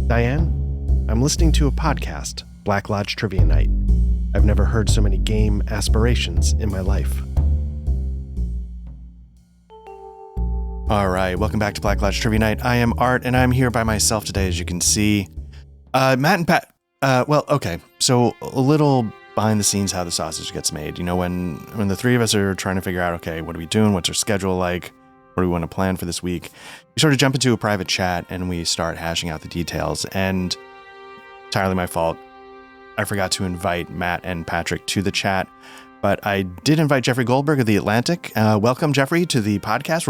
Diane, I'm listening to a podcast, Black Lodge Trivia Night. I've never heard so many game aspirations in my life. All right, welcome back to Black Lodge Trivia Night. I am Art, and I'm here by myself today, as you can see. Matt and Pat, so a little behind the scenes how the sausage gets made. You know, when the three of us are trying to figure out, okay, what are we doing? What's our schedule like? What do we want to plan for this week? We sort of jump into a private chat, and we start hashing out the details, and entirely my fault. I forgot to invite Matt and Patrick to the chat. But I did invite Jeffrey Goldberg of The Atlantic. Welcome, Jeffrey, to the podcast.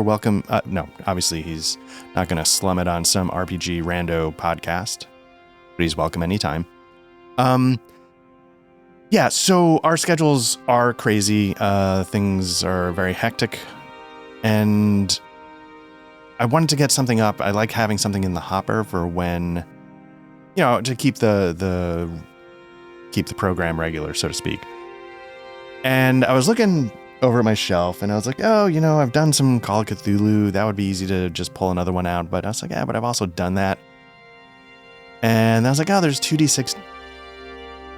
No, obviously he's not going to slum it on some RPG rando podcast, but he's welcome anytime. So our schedules are crazy. Things are very hectic. And I wanted to get something up. I like having something in the hopper for when, to keep the program regular, so to speak. And I was looking over at my shelf, and I was like, I've done some Call of Cthulhu. That would be easy to just pull another one out. But I was like, but I've also done that. And I was like, there's 2D6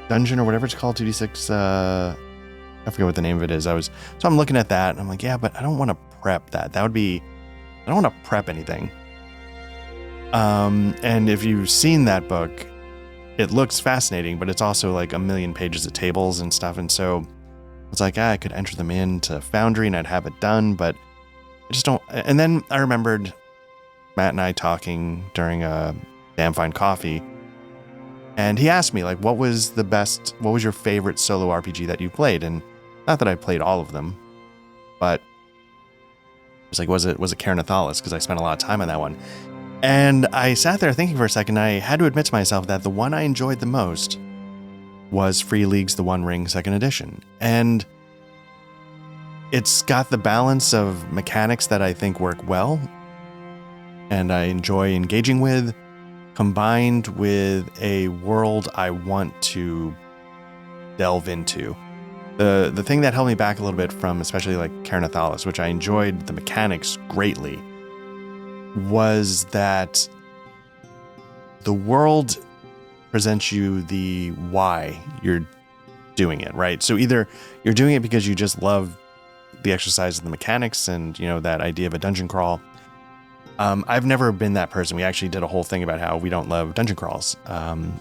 Dungeon or whatever it's called, 2D6. I forget what the name of it is. So I'm looking at that, and I'm like, but I don't want to prep that. I don't want to prep anything. And if you've seen that book, it looks fascinating, but it's also like a million pages of tables and stuff. And so I was like, I could enter them into Foundry and I'd have it done, but I just don't. And then I remembered Matt and I talking during a damn fine coffee, and he asked me, like, what was your favorite solo RPG that you played? And not that I played all of them, but it was like, was it Cairn Athalis? Because I spent a lot of time on that one. And I sat there thinking for a second. I had to admit to myself that the one I enjoyed the most was Free League's The One Ring 2nd Edition. And it's got the balance of mechanics that I think work well and I enjoy engaging with, combined with a world I want to delve into. The thing that held me back a little bit from especially like Cairn Athalis, which I enjoyed the mechanics greatly, was that the world presents you the why you're doing it, right? So either you're doing it because you just love the exercise of the mechanics and, that idea of a dungeon crawl. I've never been that person. We actually did a whole thing about how we don't love dungeon crawls.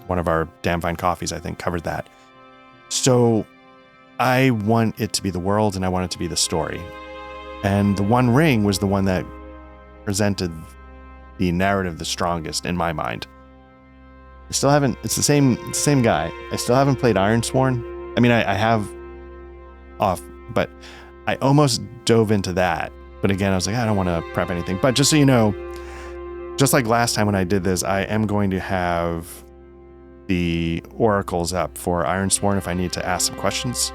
One of our Damn Fine Coffees, I think, covered that. So I want it to be the world and I want it to be the story. And The One Ring was the one that presented the narrative the strongest in my mind. I still haven't, it's the same guy. I still haven't played Ironsworn. I mean, I have off, but I almost dove into that. But again, I was like, I don't want to prep anything. But just so you know, just like last time when I did this, I am going to have the oracles up for Ironsworn if I need to ask some questions.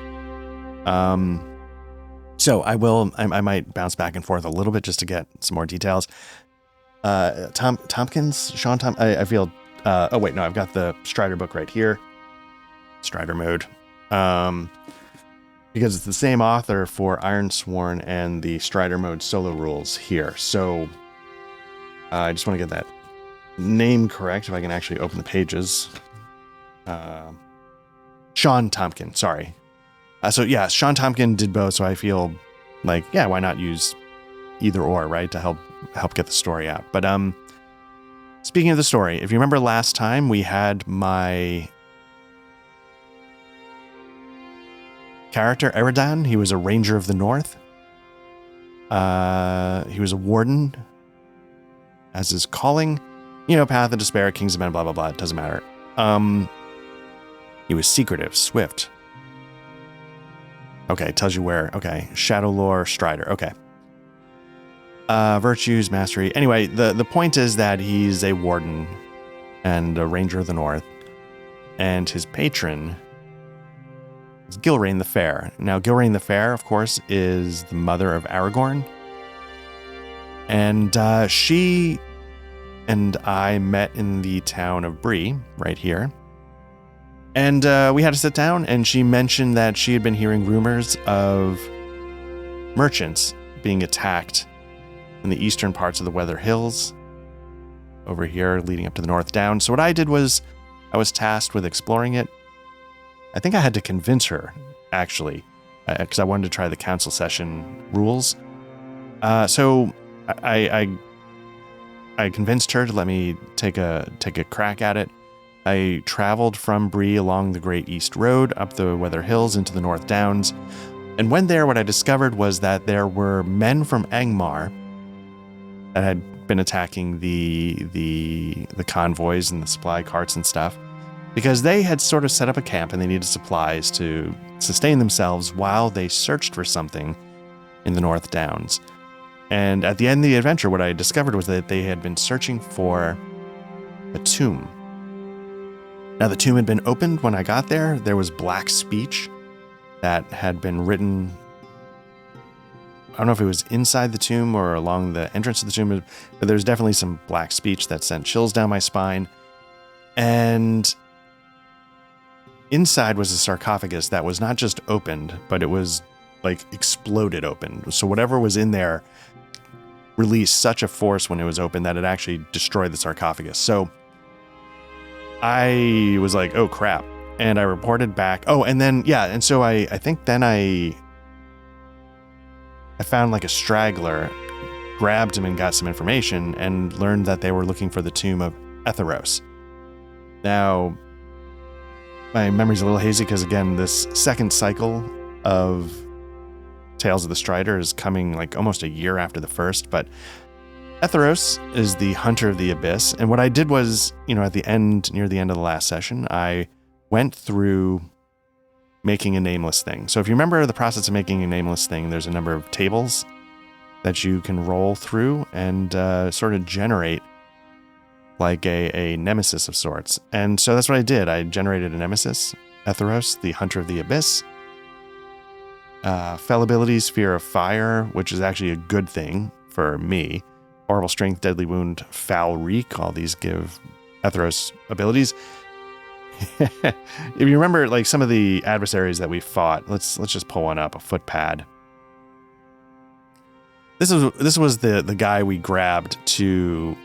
So I might bounce back and forth a little bit just to get some more details. I feel, I've got the Strider book right here. Strider mode. Because it's the same author for Ironsworn and the Strider mode solo rules here. So I just want to get that name correct if I can actually open the pages. Sean Tompkin, sorry. Sean Tompkin did both, so I feel like, why not use either or, right, to help get the story out. But speaking of the story, if you remember last time, we had my character, Eriador. He was a Ranger of the North. He was a warden, as his calling. Path of Despair, Kings of Men, blah, blah, blah. It doesn't matter. He was secretive, swift. Okay, it tells you where. Okay, Shadow Lore, Strider. Okay. Virtues, mastery. Anyway, the point is that he's a warden and a Ranger of the North. And his patron is Gilraine the Fair. Now, Gilraine the Fair, of course, is the mother of Aragorn. And she and I met in the town of Bree, right here. And we had to sit down, and she mentioned that she had been hearing rumors of merchants being attacked in the eastern parts of the Weather Hills. over here leading up to the North Downs. So what I did was I was tasked with exploring it. I think I had to convince her, actually, because I wanted to try the council session rules. So I convinced her to let me take a crack at it. I traveled from Bree along the Great East Road up the Weather Hills into the North Downs. And when there, what I discovered was that there were men from Angmar that had been attacking the convoys and the supply carts and stuff, because they had sort of set up a camp and they needed supplies to sustain themselves while they searched for something in the North Downs. And at the end of the adventure, what I discovered was that they had been searching for a tomb. Now, the tomb had been opened when I got there. There was black speech that had been written. I don't know if it was inside the tomb or along the entrance of the tomb, but there was definitely some black speech that sent chills down my spine. And inside was a sarcophagus that was not just opened, but it was like exploded open. So whatever was in there released such a force when it was open that it actually destroyed the sarcophagus. So I was like, oh crap. And I reported back. Oh, and then, yeah. And so I think then I found like a straggler, grabbed him and got some information and learned that they were looking for the tomb of Etheros. Now, my memory's a little hazy because, again, this second cycle of Tales of the Strider is coming like almost a year after the first, but Etheros is the hunter of the abyss. And what I did was, at the end, near the end of the last session, I went through making a nameless thing. So if you remember the process of making a nameless thing, there's a number of tables that you can roll through and sort of generate like a nemesis of sorts. And so that's what I did. I generated a nemesis, Etheros, the hunter of the abyss. Fell abilities, Fear of Fire, which is actually a good thing for me. Horrible Strength, Deadly Wound, Foul Reek. All these give Etheros abilities. If you remember, like some of the adversaries that we fought, let's just pull one up, a footpad. This was the guy we grabbed to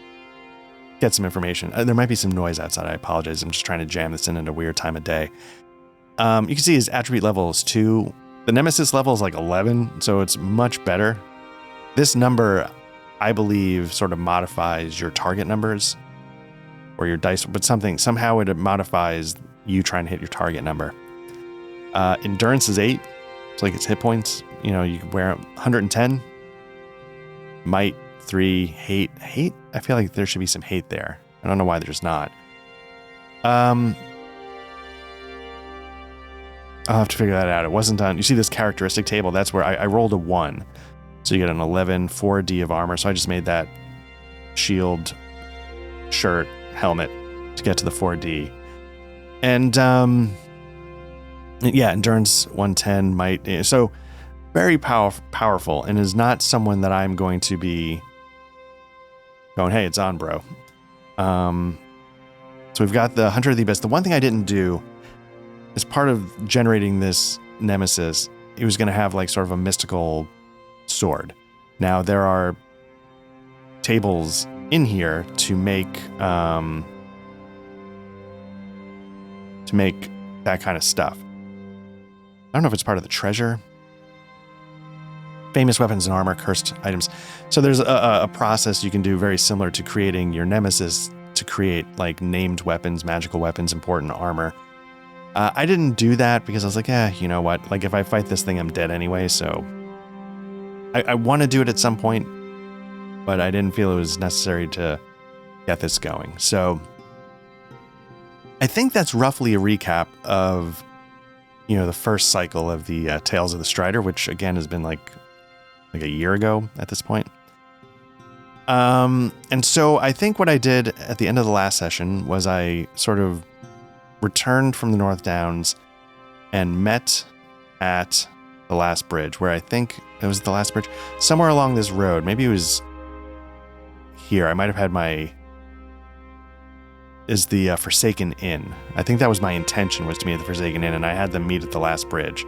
get some information. There might be some noise outside. I apologize. I'm just trying to jam this in at a weird time of day. You can see his attribute level is 2. The Nemesis level is like 11, so it's much better. This number, I believe, sort of modifies your target numbers or your dice, but somehow it modifies you trying to hit your target number. Endurance is 8. It's like its hit points. You can wear 110. Might 3. Hate. I feel like there should be some hate there. I don't know why there's not. I'll have to figure that out. It wasn't on. You see this characteristic table? That's where I rolled a 1. So you get an 11, 4D of armor. So I just made that shield, shirt, helmet to get to the 4D. And endurance 110, might. So very powerful, and is not someone that I'm going to be going, hey, it's on, bro. So we've got the Hunter of the Abyss. The one thing I didn't do as part of generating this nemesis, he was going to have like sort of a mystical sword. Now there are tables in here to make that kind of stuff. I don't know if it's part of the treasure. Famous weapons and armor, cursed items. So there's a process you can do very similar to creating your nemesis to create like named weapons, magical weapons, important armor. I didn't do that because I was like, you know what? Like if I fight this thing, I'm dead anyway. So I want to do it at some point, but I didn't feel it was necessary to get this going. So I think that's roughly a recap of, the first cycle of the Tales of the Strider, which again has been like a year ago at this point. And so I think what I did at the end of the last session was I sort of returned from the North Downs and met at the last bridge, where I think it was the last bridge, somewhere along this road. Maybe it was here. I might have had the Forsaken Inn. I think that was my intention, was to meet at the Forsaken Inn, and I had them meet at the last bridge.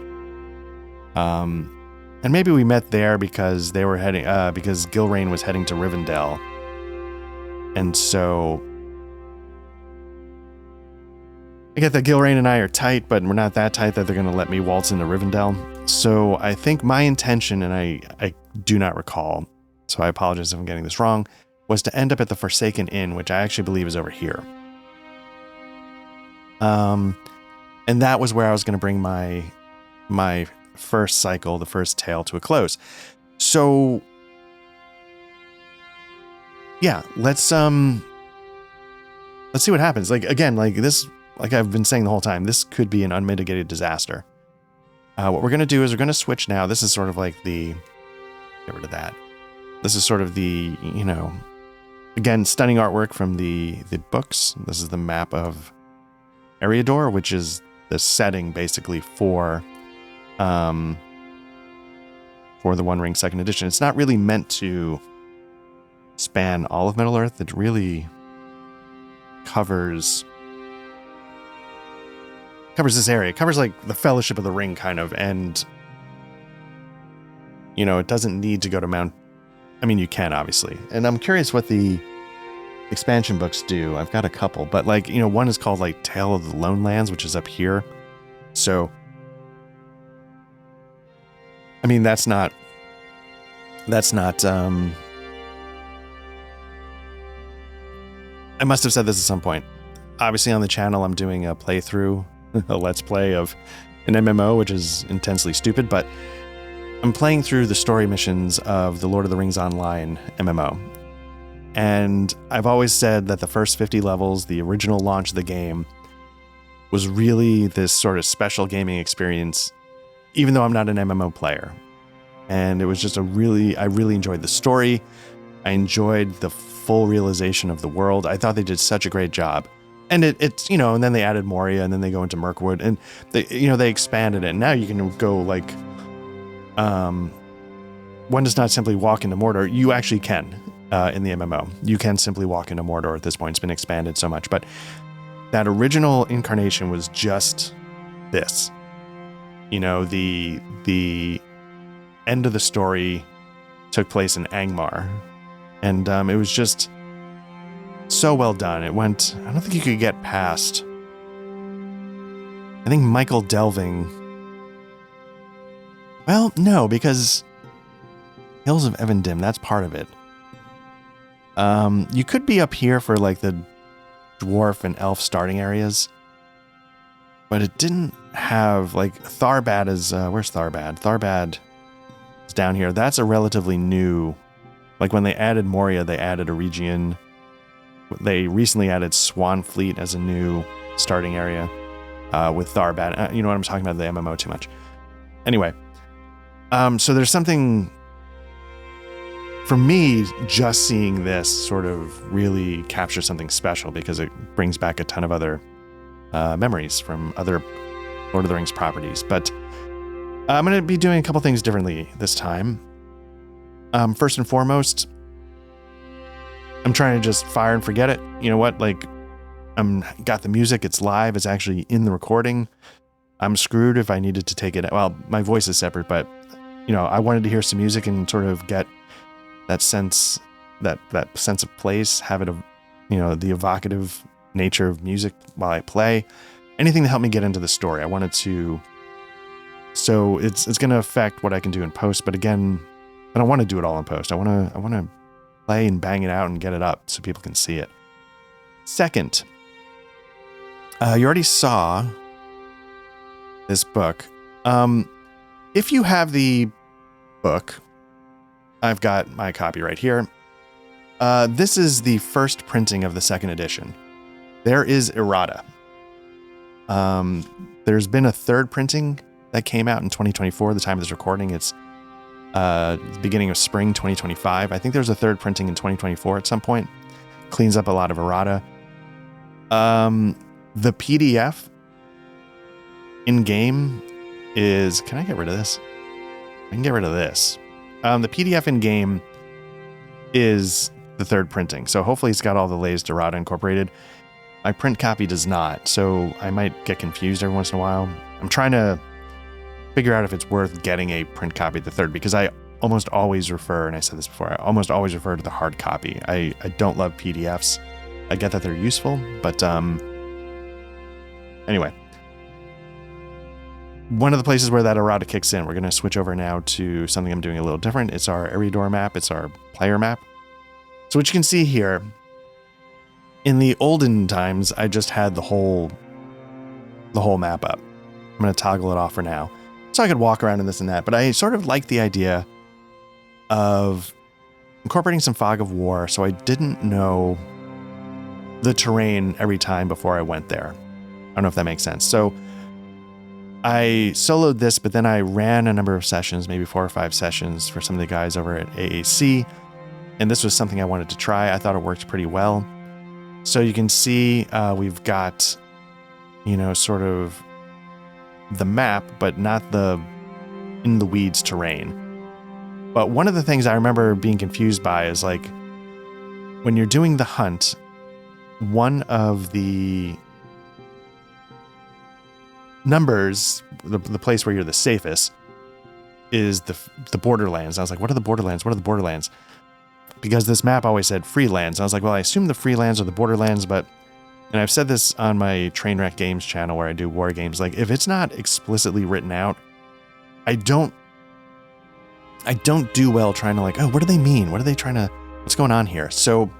And maybe we met there because they were heading, because Gilrain was heading to Rivendell. And so I get that Gilrain and I are tight, but we're not that tight that they're going to let me waltz into Rivendell. So I think my intention, and I do not recall, so I apologize if I'm getting this wrong, was to end up at the Forsaken Inn, which I actually believe is over here. And that was where I was going to bring my first cycle, the first tale, to a close. So yeah, let's see what happens. Like, again, like this, like I've been saying the whole time, this could be an unmitigated disaster. What we're going to do is we're going to switch now. This is sort of like get rid of that. This is sort of the, again, stunning artwork from the books. This is the map of Eriador, which is the setting basically for the One Ring Second Edition. It's not really meant to span all of Middle Earth. It really covers this area. It covers like the Fellowship of the Ring kind of, and it doesn't need to go to Mount. I mean, you can obviously, and I'm curious what the expansion books do. I've got a couple, but like, one is called like Tale of the Lone Lands, which is up here. So, I mean, that's not, I must have said this at some point. Obviously on the channel, I'm doing a playthrough, a let's play of an MMO, which is intensely stupid, but I'm playing through the story missions of the Lord of the Rings Online MMO. And I've always said that the first 50 levels, the original launch of the game, was really this sort of special gaming experience, even though I'm not an MMO player. And it was just I really enjoyed the story. I enjoyed the full realization of the world. I thought they did such a great job. And it's, and then they added Moria, and then they go into Mirkwood, and they expanded it. Now you can go like, one does not simply walk into Mordor. You actually can, in the MMO. You can simply walk into Mordor at this point. It's been expanded so much, but that original incarnation was just this. The end of the story took place in Angmar, and it was just so well done. It went, I don't think you could get past, I think Michael Delving. Well, no, because Hills of Evendim, that's part of it. You could be up here for like the dwarf and elf starting areas, but it didn't have like Tharbad is, where's Tharbad? Tharbad is down here. That's a relatively new, like when they added Moria, they added a region. They recently added Swanfleet as a new starting area with Tharbad. You know what I'm talking about, the MMO too much. Anyway, so there's something, for me, just seeing this sort of really captures something special because it brings back a ton of other memories from other Lord of the Rings properties. But I'm going to be doing a couple things differently this time. First and foremost, I'm trying to just fire and forget it. You know what? Like, got the music. It's live. It's actually in the recording. I'm screwed if I needed to take it. Well, my voice is separate, but I wanted to hear some music and sort of get that sense, that sense of place, have it, the evocative nature of music while I play. Anything to help me get into the story. I wanted to. So it's going to affect what I can do in post. But again, I don't want to do it all in post. I want to play and bang it out and get it up so people can see it. Second, you already saw this book. If you have the book, I've got my copy right here. This is the first printing of the second edition. There is errata. There's been a third printing that came out in 2024, the time of this recording. It's the beginning of spring 2025. I think there's a third printing in 2024 at some point. Cleans up a lot of errata. The PDF in-game is... Can I get rid of this? I can get rid of this. The PDF in-game is the third printing. So hopefully it's got all the latest errata incorporated. My print copy does not, so I might get confused every once in a while. I'm trying to figure out if it's worth getting a print copy of the third, because I almost always refer, and I said this before, I almost always refer to the hard copy. I don't love PDFs. I get that they're useful, but anyway. One of the places where that errata kicks in, we're going to switch over now to something I'm doing a little different. It's our Eriador map. It's our player map. So what you can see here, in the olden times, I just had the whole map up. I'm going to toggle it off for now, so I could walk around in this and that. But I sort of like the idea of incorporating some fog of war, so I didn't know the terrain every time before I went there. I don't know if that makes sense. So I soloed this, but then I ran a number of sessions, maybe 4 or 5 sessions for some of the guys over at AAC. And this was something I wanted to try. I thought it worked pretty well. So you can see we've got, sort of the map, but not the in the weeds terrain. But one of the things I remember being confused by is like when you're doing the hunt, one of the numbers, the place where you're the safest, is the borderlands. I was like, what are the borderlands? What are the borderlands? Because this map always said freelands. I was like, well, I assume the freelands are the borderlands, but, and I've said this on my Trainwreck Games channel where I do war games, like if it's not explicitly written out, I don't do well trying to like, oh, what do they mean? What are they trying to, what's going on here? So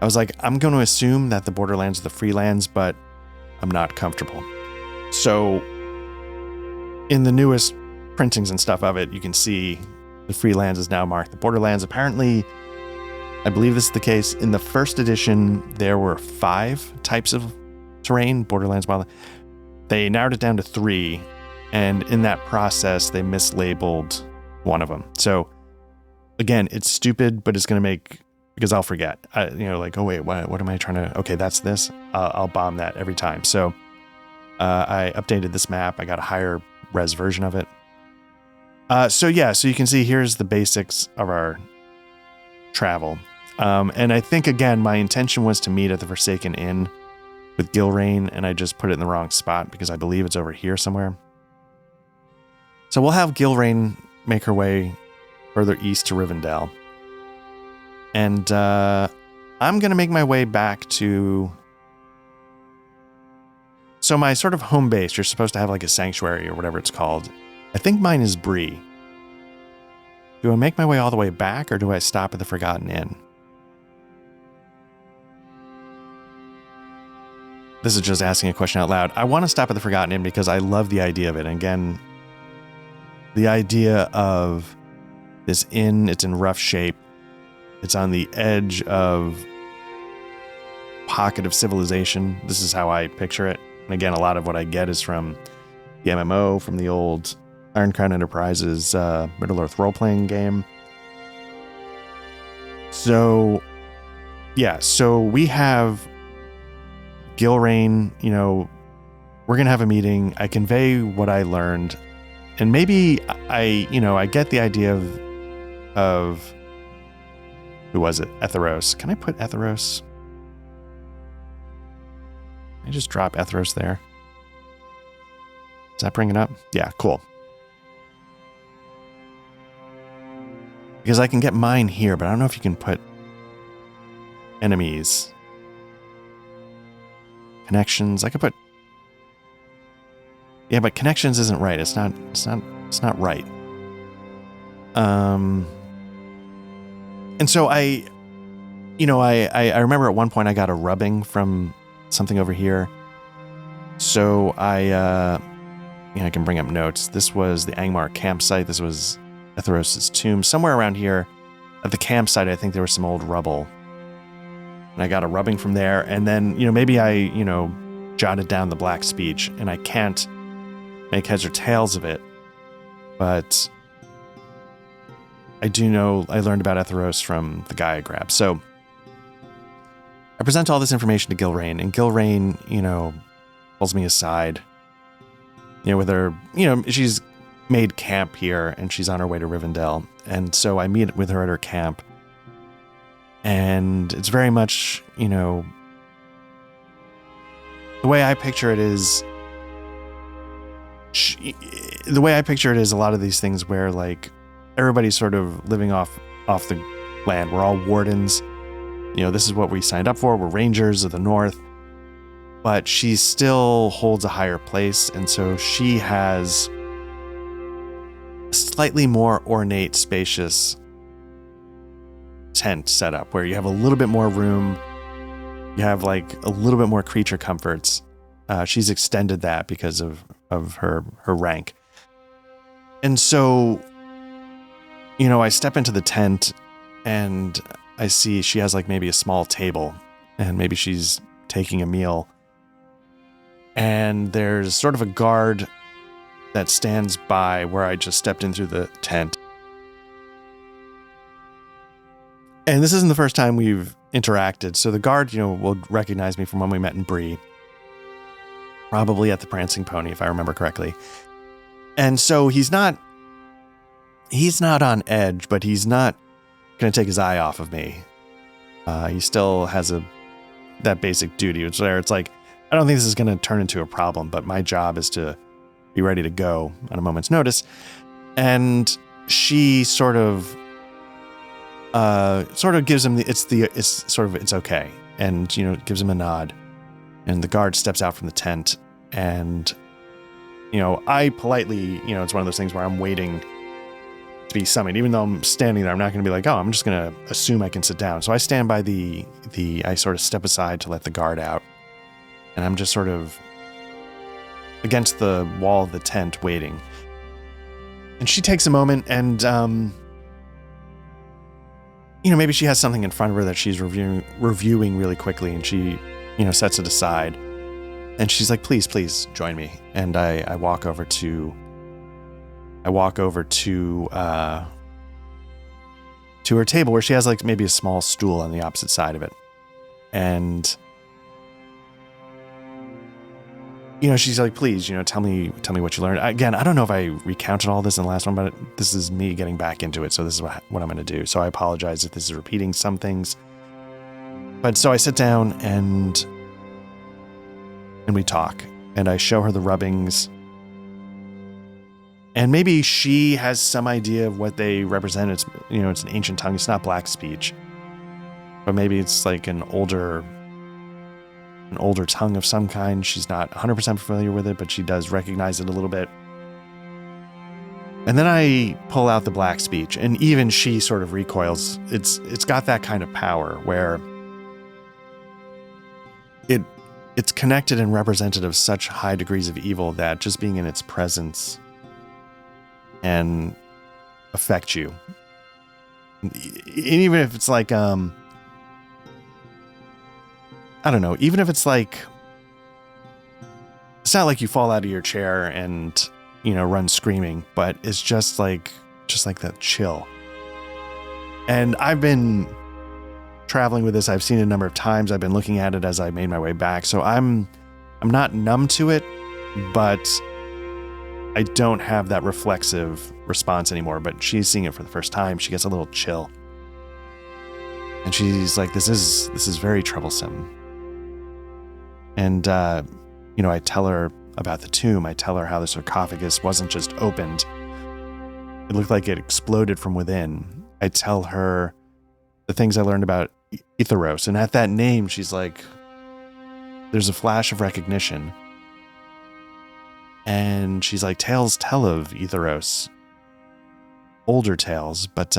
I was like, I'm going to assume that the borderlands are the freelands, but I'm not comfortable. So in the newest printings and stuff of it, you can see the freelands is now marked the borderlands. Apparently, I believe this is the case. In the first edition, there were 5 types of terrain, borderlands, wildland. They narrowed it down to 3, and in that process, they mislabeled one of them. So again, it's stupid, but it's going to make, because I'll forget, like, oh wait, what am I trying to, okay, that's this. I'll bomb that every time. So I updated this map. I got a higher res version of it. So you can see here's the basics of our travel. And I think, again, my intention was to meet at the Forsaken Inn with Gilrain, and I just put it in the wrong spot because I believe it's over here somewhere. So we'll have Gilrain make her way further east to Rivendell. And I'm going to make my way back to... So my sort of home base, you're supposed to have like a sanctuary or whatever it's called. I think mine is Bree. Do I make my way all the way back, or do I stop at the Forgotten Inn? This is just asking a question out loud. I want to stop at the Forgotten Inn because I love the idea of it. And again, the idea of this inn, it's in rough shape. It's on the edge of pocket of civilization. This is how I picture it. And again, a lot of what I get is from the MMO, from the old Iron Crown Enterprises Middle-earth role-playing game. So, yeah, so we have Gilrain, we're going to have a meeting. I convey what I learned. And maybe I get the idea of who was it? Etheros. Can I put Etheros? Can I just drop Etheros there? Does that bring it up? Yeah, cool. Because I can get mine here, but I don't know if you can put enemies. Connections. I could put... Yeah, but connections isn't right. It's not right. And so I remember at one point I got a rubbing from something over here. So I can bring up notes. This was the Angmar campsite. This was Etheros' tomb. Somewhere around here at the campsite, I think there was some old rubble. And I got a rubbing from there. And then, maybe I, jotted down the black speech, and I can't make heads or tails of it. But I do know I learned about Etheros from the guy I grabbed. So I present all this information to Gilrain, and Gilrain, pulls me aside, with her, she's made camp here and she's on her way to Rivendell. And so I meet with her at her camp, and it's very much, the way I picture it is, a lot of these things where like everybody's sort of living off the land. We're all wardens. This is what we signed up for. We're rangers of the north. But she still holds a higher place, and so she has a slightly more ornate, spacious tent set up where you have a little bit more room. You have like a little bit more creature comforts. She's extended that because of her rank. And so, I step into the tent and I see she has like maybe a small table and maybe she's taking a meal. And there's sort of a guard that stands by where I just stepped in through the tent. And this isn't the first time we've interacted. So the guard, will recognize me from when we met in Bree. Probably at the Prancing Pony, if I remember correctly. And so he's not on edge, but he's not going to take his eye off of me. He still has that basic duty, which it's like, I don't think this is going to turn into a problem, but my job is to be ready to go on a moment's notice. And she sort of gives him it's okay. And, gives him a nod. And the guard steps out from the tent. And, I politely, it's one of those things where I'm waiting to be summoned. Even though I'm standing there, I'm not going to be like, oh, I'm just going to assume I can sit down. So I stand by I sort of step aside to let the guard out. And I'm just sort of against the wall of the tent waiting. And she takes a moment and, maybe she has something in front of her that she's reviewing really quickly. And she, sets it aside. And she's like, please join me. And I walk over to her table where she has like maybe a small stool on the opposite side of it. And she's like, please, tell me what you learned. Again, I don't know if I recounted all this in the last one, but this is me getting back into it. So this is what I'm going to do. So I apologize if this is repeating some things. But so I sit down and we talk, and I show her the rubbings. And maybe she has some idea of what they represent. It's, it's an ancient tongue. It's not black speech, but maybe it's like an older tongue of some kind. She's not 100% familiar with it, but she does recognize it a little bit. And then I pull out the black speech, and even she sort of recoils. It's got that kind of power where it's connected and represented of such high degrees of evil that just being in its presence can affect you. And even if it's like, I don't know, even if it's like, it's not like you fall out of your chair and, run screaming, but it's just like that chill. And I've been traveling with this. I've seen it a number of times. I've been looking at it as I made my way back. So I'm not numb to it, but I don't have that reflexive response anymore. But she's seeing it for the first time. She gets a little chill. And she's like, this is very troublesome. And, I tell her about the tomb. I tell her how the sarcophagus wasn't just opened. It looked like it exploded from within. I tell her the things I learned about Etheros. And at that name, she's like, there's a flash of recognition. And she's like, tales tell of Etheros. Older tales, but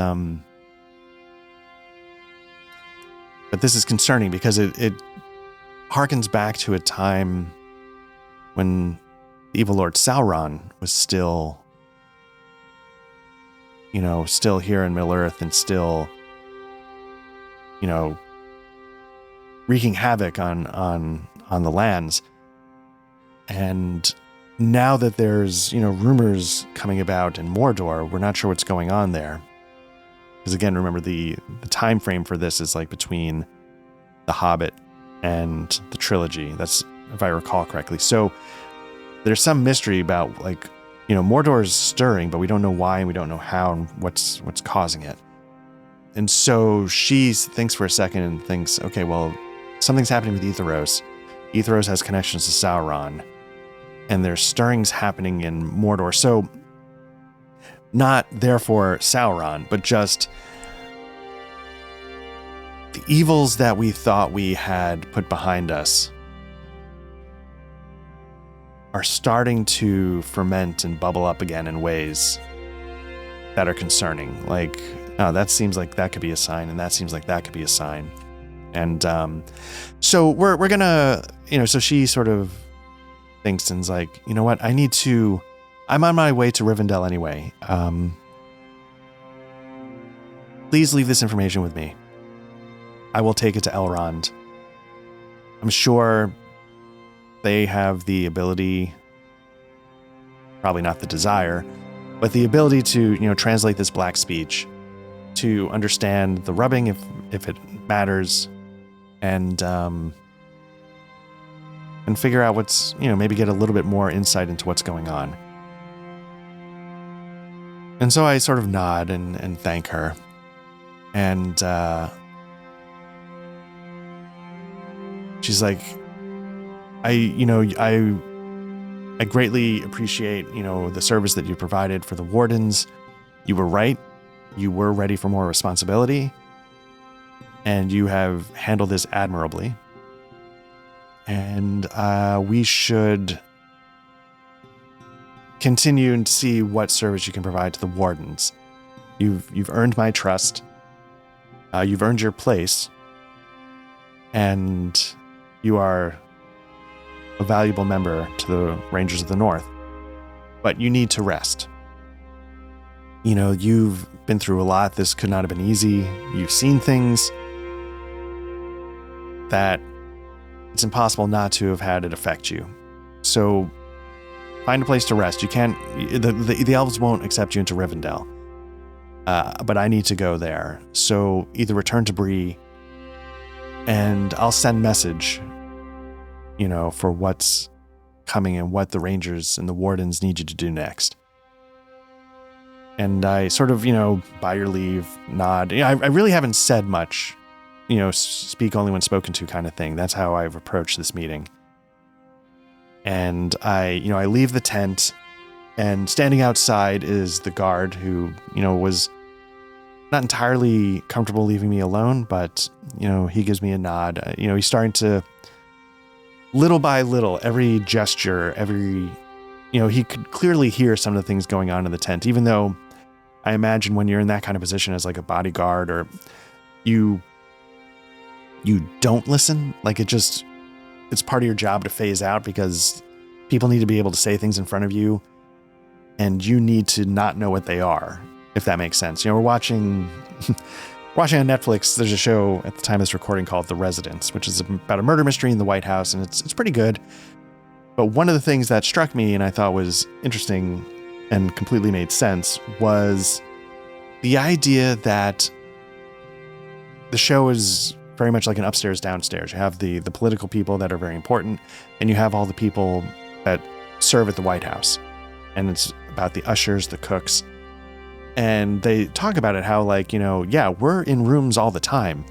this is concerning because it harkens back to a time when the evil Lord Sauron was still here in Middle-earth and still, wreaking havoc on the lands. And now that there's, rumors coming about in Mordor, we're not sure what's going on there. Because again, remember the time frame for this is like between The Hobbit and the trilogy. That's, if I recall correctly. So there's some mystery about Mordor is stirring, but we don't know why and we don't know how and what's causing it. And so she thinks for a second and thinks, okay, well, something's happening with Etheros. Etheros has connections to Sauron, and there's stirrings happening in Mordor. So Not therefore Sauron, but just the evils that we thought we had put behind us are starting to ferment and bubble up again in ways that are concerning. Like, oh, that seems like that could be a sign, and that seems like that could be a sign. And so we're gonna, so she sort of thinks and's like, you know what, I'm on my way to Rivendell anyway. Please leave this information with me. I will take it to Elrond. I'm sure they have the ability, probably not the desire, but the ability to, translate this black speech, to understand the rubbing if it matters, and figure out what's, maybe get a little bit more insight into what's going on. And so I sort of nod and thank her. And she's like, I greatly appreciate, the service that you provided for the wardens. You were right. You were ready for more responsibility. And you have handled this admirably. And we should continue and see what service you can provide to the wardens. You've earned my trust. You've earned your place. And you are a valuable member to the Rangers of the North. But you need to rest. You've been through a lot. This could not have been easy. You've seen things that it's impossible not to have had it affect you. So find a place to rest. You can't, the elves won't accept you into Rivendell. But I need to go there. So either return to Bree, and I'll send message, for what's coming and what the Rangers and the Wardens need you to do next. And I sort of, by your leave, nod. I really haven't said much, speak only when spoken to kind of thing. That's how I've approached this meeting. And I leave the tent, and standing outside is the guard who, was not entirely comfortable leaving me alone, but, he gives me a nod. He's starting to, little by little, every gesture, he could clearly hear some of the things going on in the tent, even though I imagine when you're in that kind of position as like a bodyguard, or you don't listen, like it's part of your job to phase out, because people need to be able to say things in front of you, and you need to not know what they are, if that makes sense. We're watching on Netflix. There's a show at the time of this recording called The Residence, which is about a murder mystery in the White House, and it's pretty good. But one of the things that struck me and I thought was interesting and completely made sense was the idea that the show is very much like an upstairs, downstairs. You have the political people that are very important, and you have all the people that serve at the White House. And it's about the ushers, the cooks. And they talk about it how, we're in rooms all the time.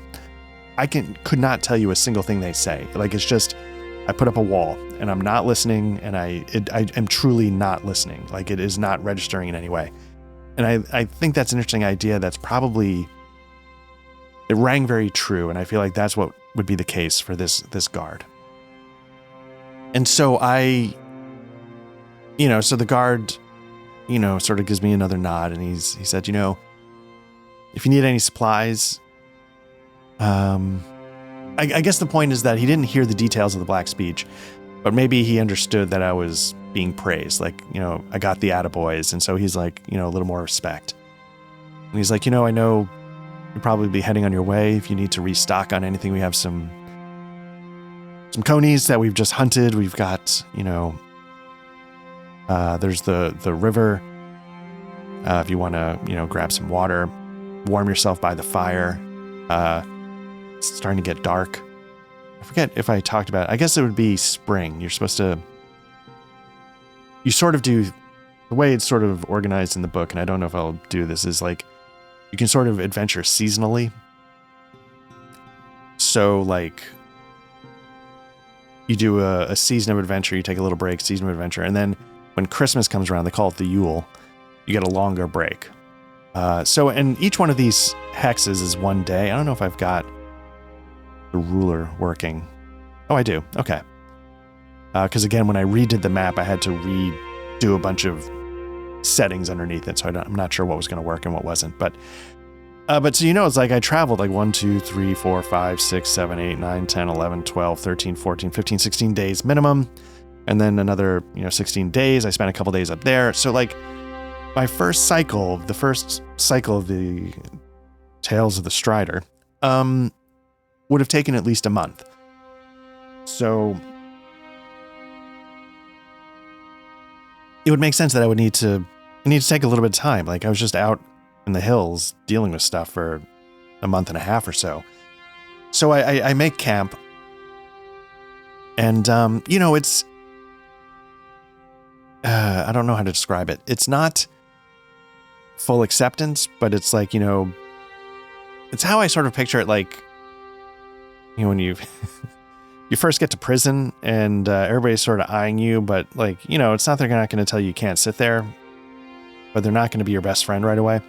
I could not tell you a single thing they say. Like, it's just, I put up a wall and I'm not listening, and I am truly not listening. Like, it is not registering in any way. And I think that's an interesting idea. That's probably, it rang very true. And I feel like that's what would be the case for this guard. And so so the guard, sort of gives me another nod, and he said, if you need any supplies, I guess the point is that he didn't hear the details of the black speech, but maybe he understood that I was being praised. Like, I got the attaboys. And so he's like, a little more respect. And he's like, I know you'll probably be heading on your way. If you need to restock on anything, we have some conies that we've just hunted. We've got, there's the river. If you want to, grab some water, warm yourself by the fire. It's starting to get dark. I forget if I talked about it. I guess it would be spring. You're supposed to, you sort of do, the way it's sort of organized in the book, and I don't know if I'll do this, is like, you can sort of adventure seasonally. So like, you do a season of adventure, you take a little break, season of adventure, and then when Christmas comes around, they call it the Yule. you get a longer break. And each one of these hexes is 1 day. I don't know if I've got the ruler working. Oh, I do. Okay. Because again, when I redid the map, I had to redo a bunch of settings underneath it, so I'm not sure what was going to work and what wasn't. But so it's like I traveled like 1, 2, 3, 4, 5, 6, 7, 8, 9, 10, 11, 12, 13, 14, 15, 16 days minimum. And then another, 16 days. I spent a couple days up there. So like the first cycle of the Tales of the Strider, would have taken at least a month. So it would make sense that I need to take a little bit of time. Like I was just out in the hills dealing with stuff for a month and a half or so. So I make camp, and it's I don't know how to describe it. It's not full acceptance, but it's like, it's how I sort of picture it. Like, when you first get to prison and everybody's sort of eyeing you, but like, it's not, they're not going to tell you can't sit there, but they're not going to be your best friend right away.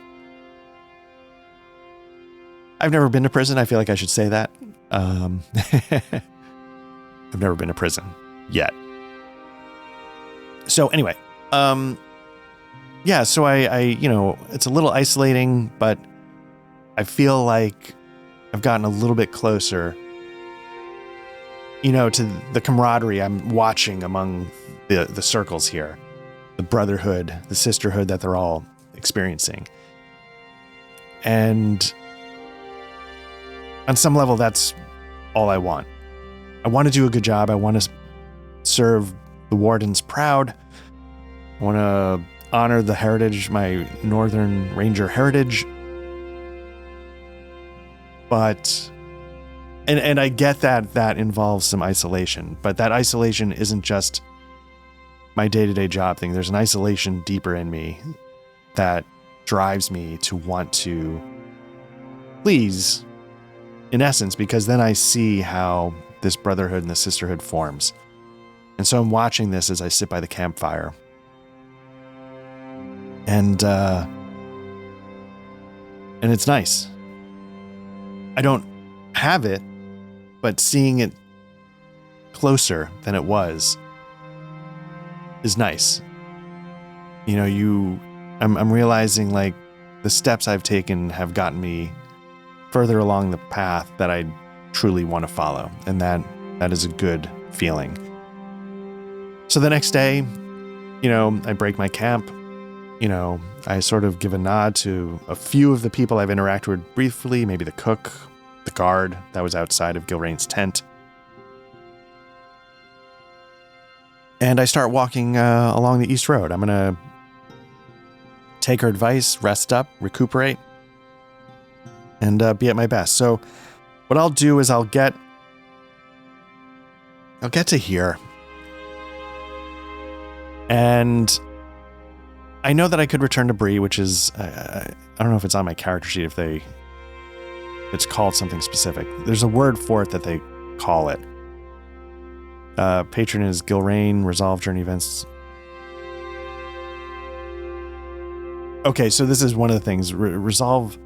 I've never been to prison. I feel like I should say that. I've never been to prison yet. So anyway, so I it's a little isolating, but I feel like I've gotten a little bit closer, to the camaraderie I'm watching among the circles here, the brotherhood, the sisterhood that they're all experiencing. And on some level, that's all I want. I want to do a good job. I want to serve the wardens proud. I want to honor the heritage, my Northern Ranger heritage. But, and I get that involves some isolation, but that isolation isn't just my day-to-day job thing. There's an isolation deeper in me that drives me to want to please, in essence, because then I see how this brotherhood and the sisterhood forms. And so I'm watching this as I sit by the campfire. And it's nice. I don't have it, but seeing it closer than it was is nice. I'm realizing like the steps I've taken have gotten me further along the path that I truly want to follow. And that is a good feeling. So the next day, I break my camp. I sort of give a nod to a few of the people I've interacted with briefly, maybe the cook, the guard that was outside of Gilrain's tent. And I start walking along the East Road. I'm going to take her advice, rest up, recuperate, and be at my best. So what I'll do is I'll get to here. And I know that I could return to Bree, which is, I don't know if it's on my character sheet, if it's called something specific. There's a word for it that they call it. Patron is Gilrain, resolve journey events. Okay, so this is one of the things. Resolve,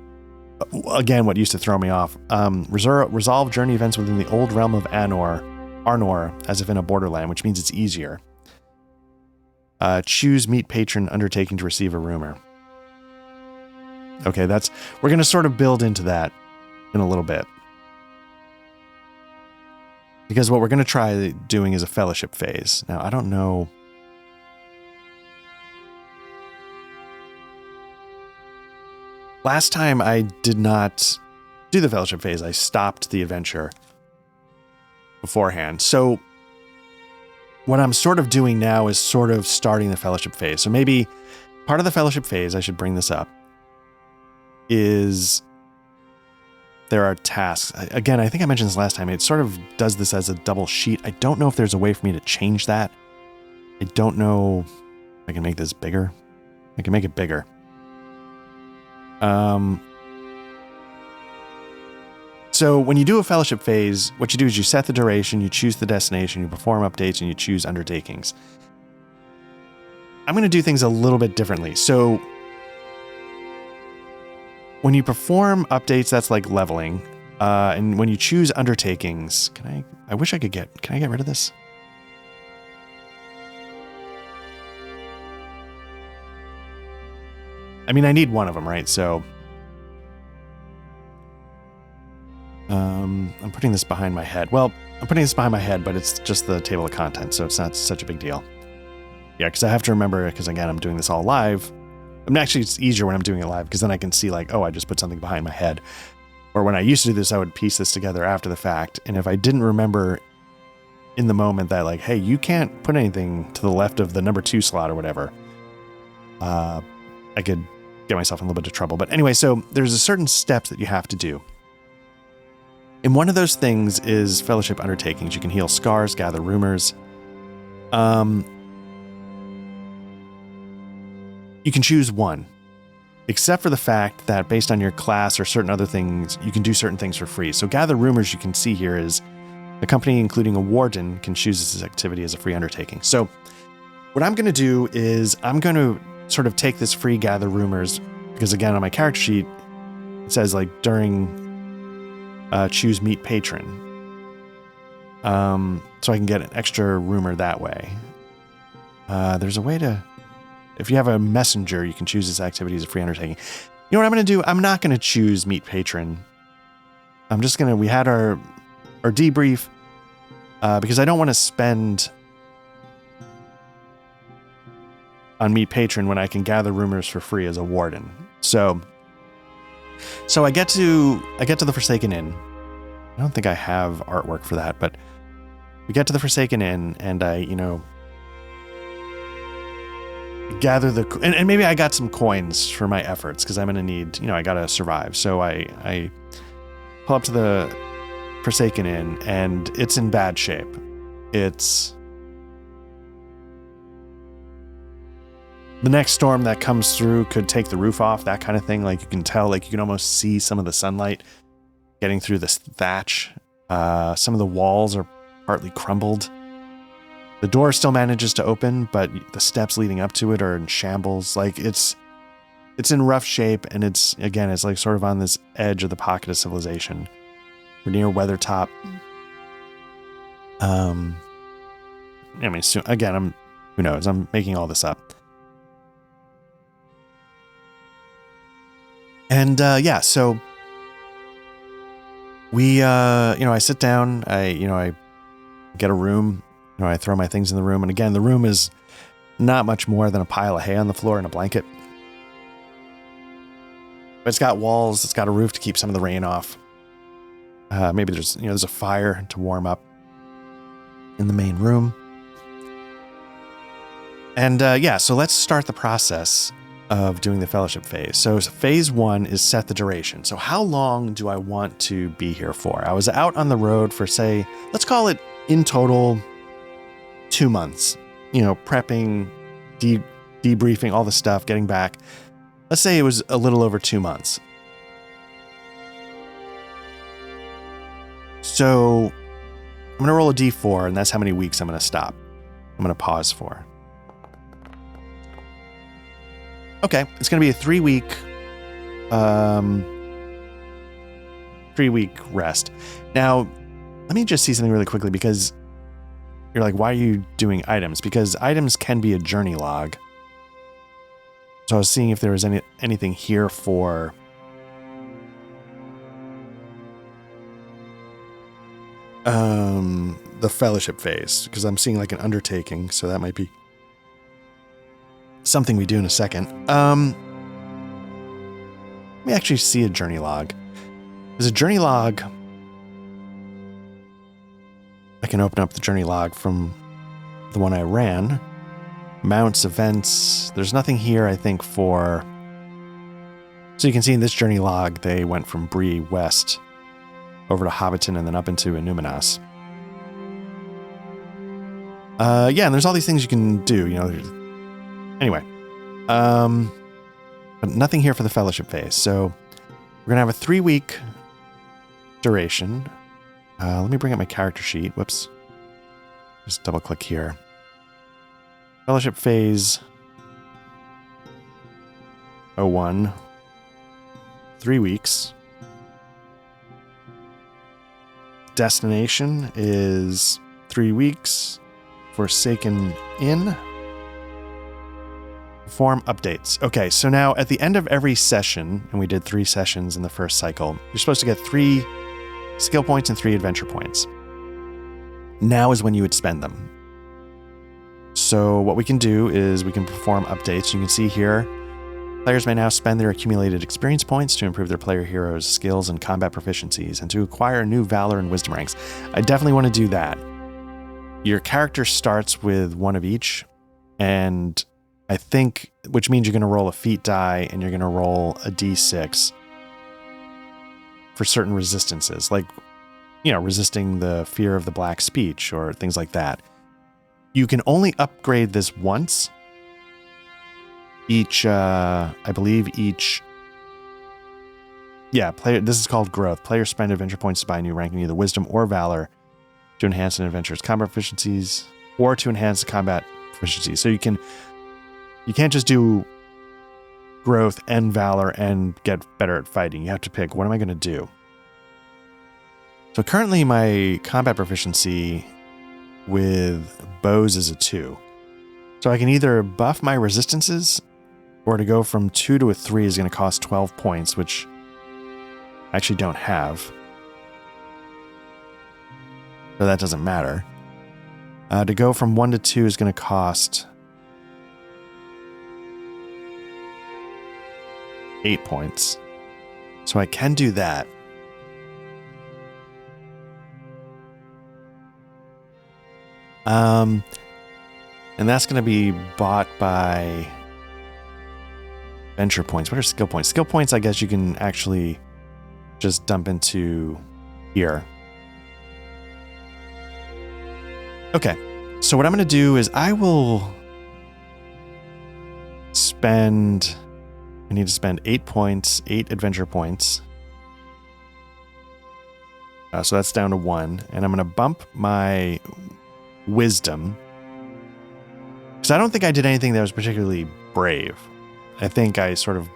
again, what used to throw me off. Resolve journey events within the old realm of Arnor, as if in a borderland, which means it's easier. Choose meet patron undertaking to receive a rumor. Okay, we're going to sort of build into that in a little bit. Because what we're going to try doing is a fellowship phase. Now, I don't know. Last time I did not do the fellowship phase. I stopped the adventure beforehand. So what I'm sort of doing now is sort of starting the fellowship phase. So maybe part of the fellowship phase, I should bring this up, is there are tasks. Again, I think I mentioned this last time. It sort of does this as a double sheet. I don't know if there's a way for me to change that. I don't know if I can make this bigger. I can make it bigger. So when you do a fellowship phase, what you do is you set the duration, you choose the destination, you perform updates, and you choose undertakings. I'm going to do things a little bit differently. So when you perform updates, that's like leveling. And when you choose undertakings, I wish I could can I get rid of this? I mean, I need one of them, right? So, I'm putting this behind my head. Well, I'm putting this behind my head, but it's just the table of contents, so it's not such a big deal. Yeah, because I have to remember, because again, I'm doing this all live. I mean, actually, it's easier when I'm doing it live, because then I can see like, oh, I just put something behind my head. Or when I used to do this, I would piece this together after the fact. And if I didn't remember in the moment that like, hey, you can't put anything to the left of the number 2 slot or whatever, I could get myself in a little bit of trouble. But anyway, so there's a certain steps that you have to do. And one of those things is fellowship undertakings. You can heal scars, gather rumors. You can choose one, except for the fact that based on your class or certain other things, you can do certain things for free. So gather rumors you can see here is the company, including a warden, can choose this activity as a free undertaking. So what I'm going to do is I'm going to sort of take this free gather rumors, because again, on my character sheet, it says like during choose meet patron. So I can get an extra rumor that way. There's a way to, if you have a messenger, you can choose this activity as a free undertaking. You know what I'm going to do? I'm not going to choose meet patron. I'm just going to, we had our debrief, because I don't want to spend on meet patron when I can gather rumors for free as a warden. So I get to the Forsaken Inn. I don't think I have artwork for that, but we get to the Forsaken Inn, and I, gather and maybe I got some coins for my efforts, because I'm going to need, I got to survive. So I pull up to the Forsaken Inn, and it's in bad shape. It's the next storm that comes through could take the roof off, that kind of thing. Like you can tell, like you can almost see some of the sunlight getting through this thatch. Some of the walls are partly crumbled. The door still manages to open, but the steps leading up to it are in shambles. Like it's in rough shape, and it's like sort of on this edge of the pocket of civilization. We're near Weathertop. I mean, soon, again, who knows? I'm making all this up. And so we, I sit down, I get a room, I throw my things in the room. And again, the room is not much more than a pile of hay on the floor and a blanket. But it's got walls, it's got a roof to keep some of the rain off. Maybe there's a fire to warm up in the main room. And so let's start the process of doing the fellowship phase. So phase 1 is set the duration. So how long do I want to be here for? I was out on the road for, say, let's call it in total 2 months, prepping, debriefing, all the stuff, getting back. Let's say it was a little over 2 months. So I'm going to roll a d4, and that's how many weeks I'm going to stop. I'm going to pause for. Okay, it's going to be a 3-week, 3-week rest. Now, let me just see something really quickly, because you're like, why are you doing items? Because items can be a journey log. So I was seeing if there was anything here for the fellowship phase, because I'm seeing like an undertaking, so that might be something we do in a second. Let me actually see a journey log. There's a journey log. I can open up the journey log from the one I ran. Mounts, events. There's nothing here, I think, for... So you can see in this journey log, they went from Bree west over to Hobbiton and then up into Innuminas. And there's all these things you can do, Anyway, but nothing here for the fellowship phase. So we're going to have a 3-week duration. Let me bring up my character sheet. Whoops. Just double click here. Fellowship phase 01. 3 weeks. Destination is 3 weeks. Forsaken Inn. Perform updates. Okay, so now at the end of every session, and we did 3 sessions in the first cycle, you're supposed to get 3 skill points and 3 adventure points. Now is when you would spend them. So what we can do is we can perform updates. You can see here, players may now spend their accumulated experience points to improve their player heroes' skills and combat proficiencies and to acquire new valor and wisdom ranks. I definitely want to do that. Your character starts with 1 of each, and I think, which means you're going to roll a feat die and you're going to roll a d6 for certain resistances, like, resisting the fear of the black speech or things like that. You can only upgrade this once. Player, this is called growth. Players spend adventure points to buy a new rank in either wisdom or valor to enhance an adventure's combat proficiencies or to enhance the combat proficiency. So you can't just do growth and valor and get better at fighting. You have to pick, what am I going to do? So currently my combat proficiency with bows is a 2. So I can either buff my resistances, or to go from 2 to a 3 is going to cost 12 points, which I actually don't have. So that doesn't matter. To go from 1 to 2 is going to cost 8 points. So I can do that. And that's going to be bought by venture points. What are skill points? Skill points, I guess you can actually just dump into here. Okay, so what I'm going to do is I need to spend 8 points, 8 adventure points. So that's down to 1. And I'm going to bump my wisdom, because I don't think I did anything that was particularly brave. I think I sort of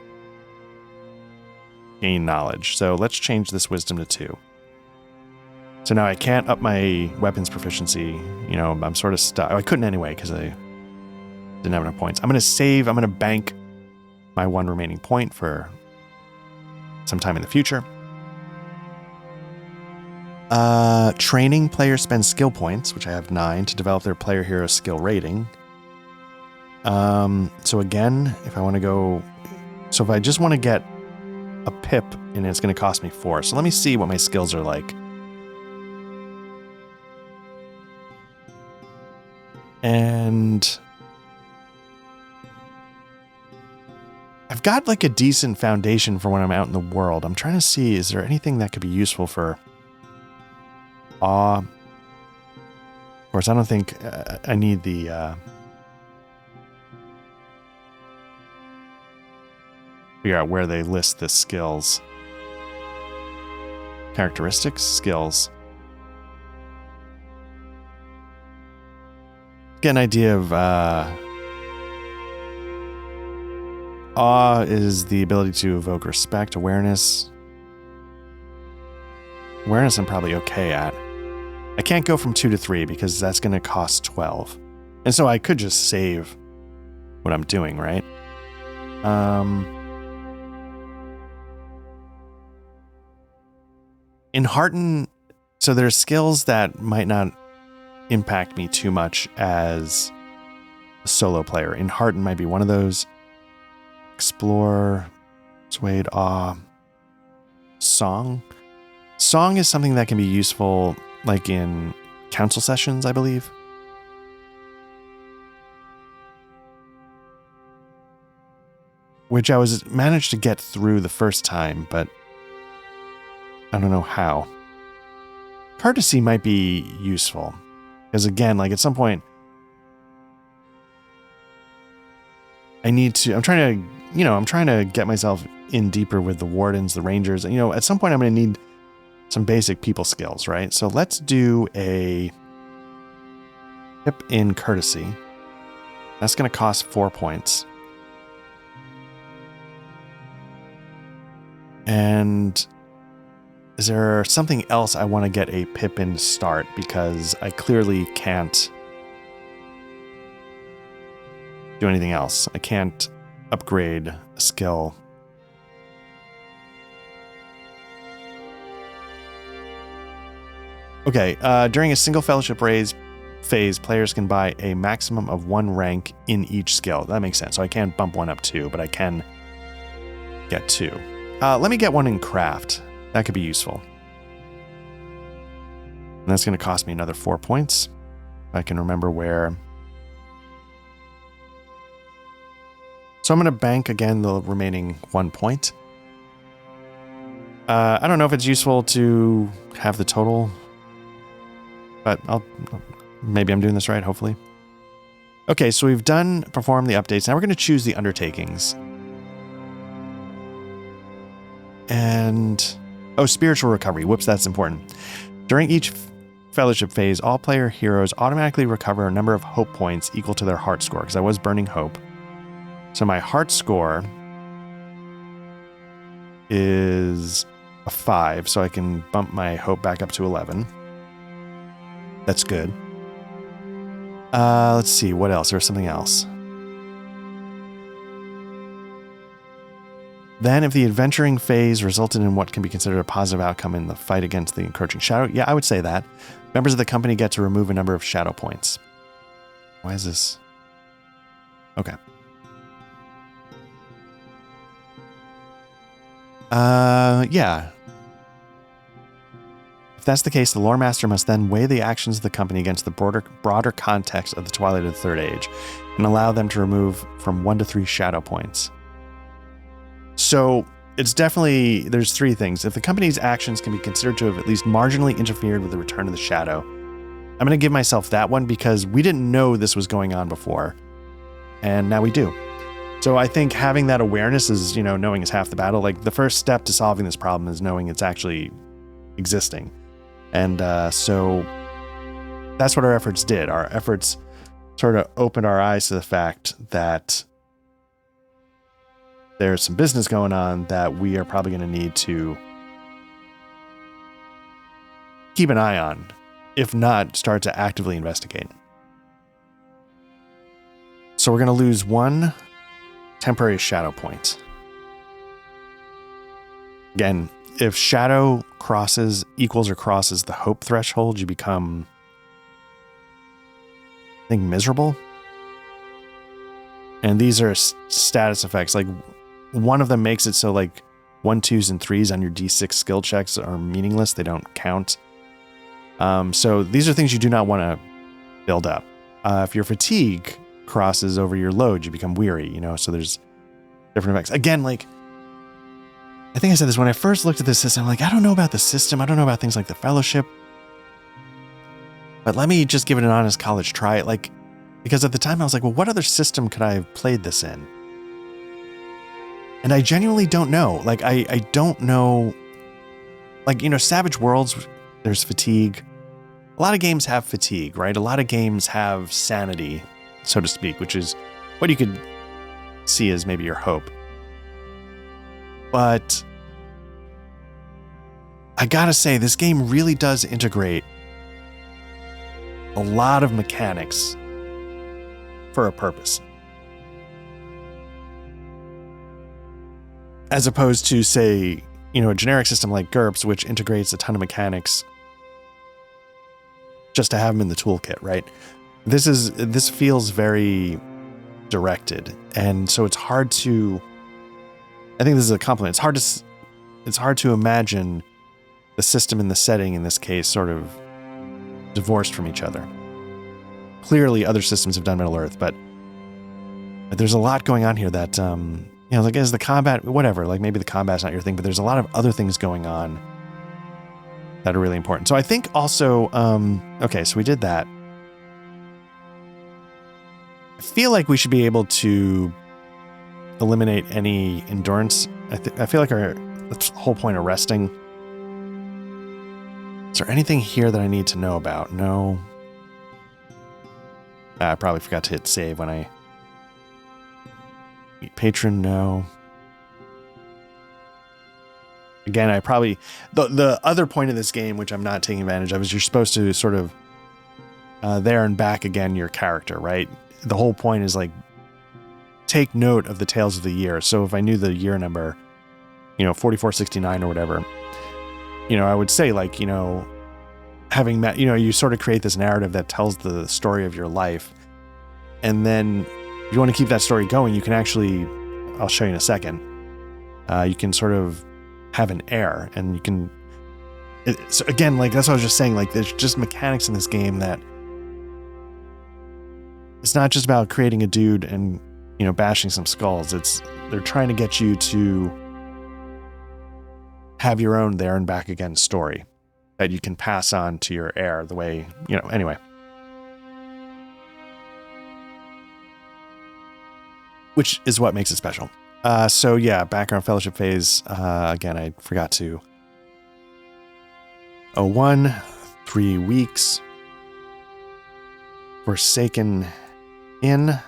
gained knowledge. So let's change this wisdom to 2. So now I can't up my weapons proficiency. I'm sort of stuck. I couldn't anyway because I didn't have enough points. I'm going to save. I'm going to bank my 1 remaining point for sometime in the future. Training, players spend skill points, which I have 9, to develop their player hero skill rating. So again, if I just want to get a pip, and it's going to cost me 4. So let me see what my skills are like. And I've got like a decent foundation for when I'm out in the world. I'm trying to see, is there anything that could be useful for awe? Of course, I don't think I need the figure out where they list the skills. Characteristics, skills. Get an idea of awe is the ability to evoke respect. Awareness I'm probably okay at. I can't go from 2 to 3 because that's going to cost 12. And so I could just save what I'm doing, right? In Hearten, so there's skills that might not impact me too much as a solo player. In Hearten might be one of those. Explore, Suede, Awe, Song. Song is something that can be useful like in council sessions, I believe. Which I managed to get through the first time, but I don't know how. Courtesy might be useful. Because again, like at some point, I'm trying to get myself in deeper with the wardens, the rangers. And, at some point I'm going to need some basic people skills, right? So let's do a tip in courtesy. That's going to cost 4 points. And is there something else I want to get a Pippin start? Because I clearly can't do anything else. I can't upgrade a skill. Okay, during a single fellowship phase, players can buy a maximum of 1 rank in each skill. That makes sense. So I can't bump one up 2, but I can get 2. Let me get one in craft. That could be useful. And that's going to cost me another 4 points. I can remember where. So I'm going to bank again the remaining 1 point. I don't know if it's useful to have the total, but maybe I'm doing this right, hopefully. Okay, so we've performed the updates. Now we're going to choose the undertakings. And, spiritual recovery. Whoops, that's important. During each fellowship phase, all player heroes automatically recover a number of hope points equal to their heart score, because I was burning hope. So my heart score is a 5, so I can bump my hope back up to 11. That's good. Let's see, what else? There's something else. Then, if the adventuring phase resulted in what can be considered a positive outcome in the fight against the encroaching shadow, yeah, I would say that. Members of the company get to remove a number of shadow points. Why is this? Okay. Yeah. If that's the case, the lore master must then weigh the actions of the company against the broader context of the Twilight of the Third Age and allow them to remove from 1 to 3 shadow points. So it's definitely, there's 3 things. If the company's actions can be considered to have at least marginally interfered with the return of the shadow, I'm going to give myself that one because we didn't know this was going on before, and now we do. So I think having that awareness is, knowing is half the battle. Like, the first step to solving this problem is knowing it's actually existing. And so that's what our efforts did. Our efforts sort of opened our eyes to the fact that there's some business going on that we are probably going to need to keep an eye on, if not start to actively investigate. So we're going to lose 1 temporary shadow point. Again, if shadow equals or crosses the hope threshold, you become, I think, miserable. And these are status effects. Like, one of them makes it so like 1, 2s, and 3s on your D6 skill checks are meaningless. They don't count. So these are things you do not want to build up. If your fatigue crosses over your load, you become weary, so there's different effects. Again, like, I think I said this when I first looked at this system, like, I don't know about the system. I don't know about things like the fellowship, but let me just give it an honest college try. Like, because at the time I was like, well, what other system could I have played this in? And I genuinely don't know. Like, I don't know. Like, Savage Worlds, there's fatigue. A lot of games have fatigue, right? A lot of games have sanity, so to speak, which is what you could see as maybe your hope. But I gotta say, this game really does integrate a lot of mechanics for a purpose. As opposed to, say, a generic system like GURPS, which integrates a ton of mechanics just to have them in the toolkit, right? This feels very directed, and so it's hard to. I think this is a compliment. It's hard to imagine the system and the setting in this case sort of divorced from each other. Clearly, other systems have done Middle Earth, but there's a lot going on here that, like, as the combat, whatever, like maybe the combat's not your thing, but there's a lot of other things going on that are really important. So I think also, okay, so we did that. I feel like we should be able to eliminate any endurance. I feel like that's the whole point of resting. Is there anything here that I need to know about? No. I probably forgot to hit save when I meet patron. No. Again, I probably the other point of this game, which I'm not taking advantage of, is you're supposed to sort of there and back again your character, right? The whole point is like take note of the tales of the year. So if I knew the year number, 4469 or whatever, I would say like, having met, you sort of create this narrative that tells the story of your life. And then if you want to keep that story going, you can actually, I'll show you in a second, you can sort of have an heir, and you can, so again, like that's what I was just saying, like there's just mechanics in this game that it's not just about creating a dude and, bashing some skulls. They're trying to get you to have your own there and back again story that you can pass on to your heir the way, anyway. Which is what makes it special. So yeah, background fellowship phase. Again, I forgot to. 01, 3 weeks. Forsaken Inn.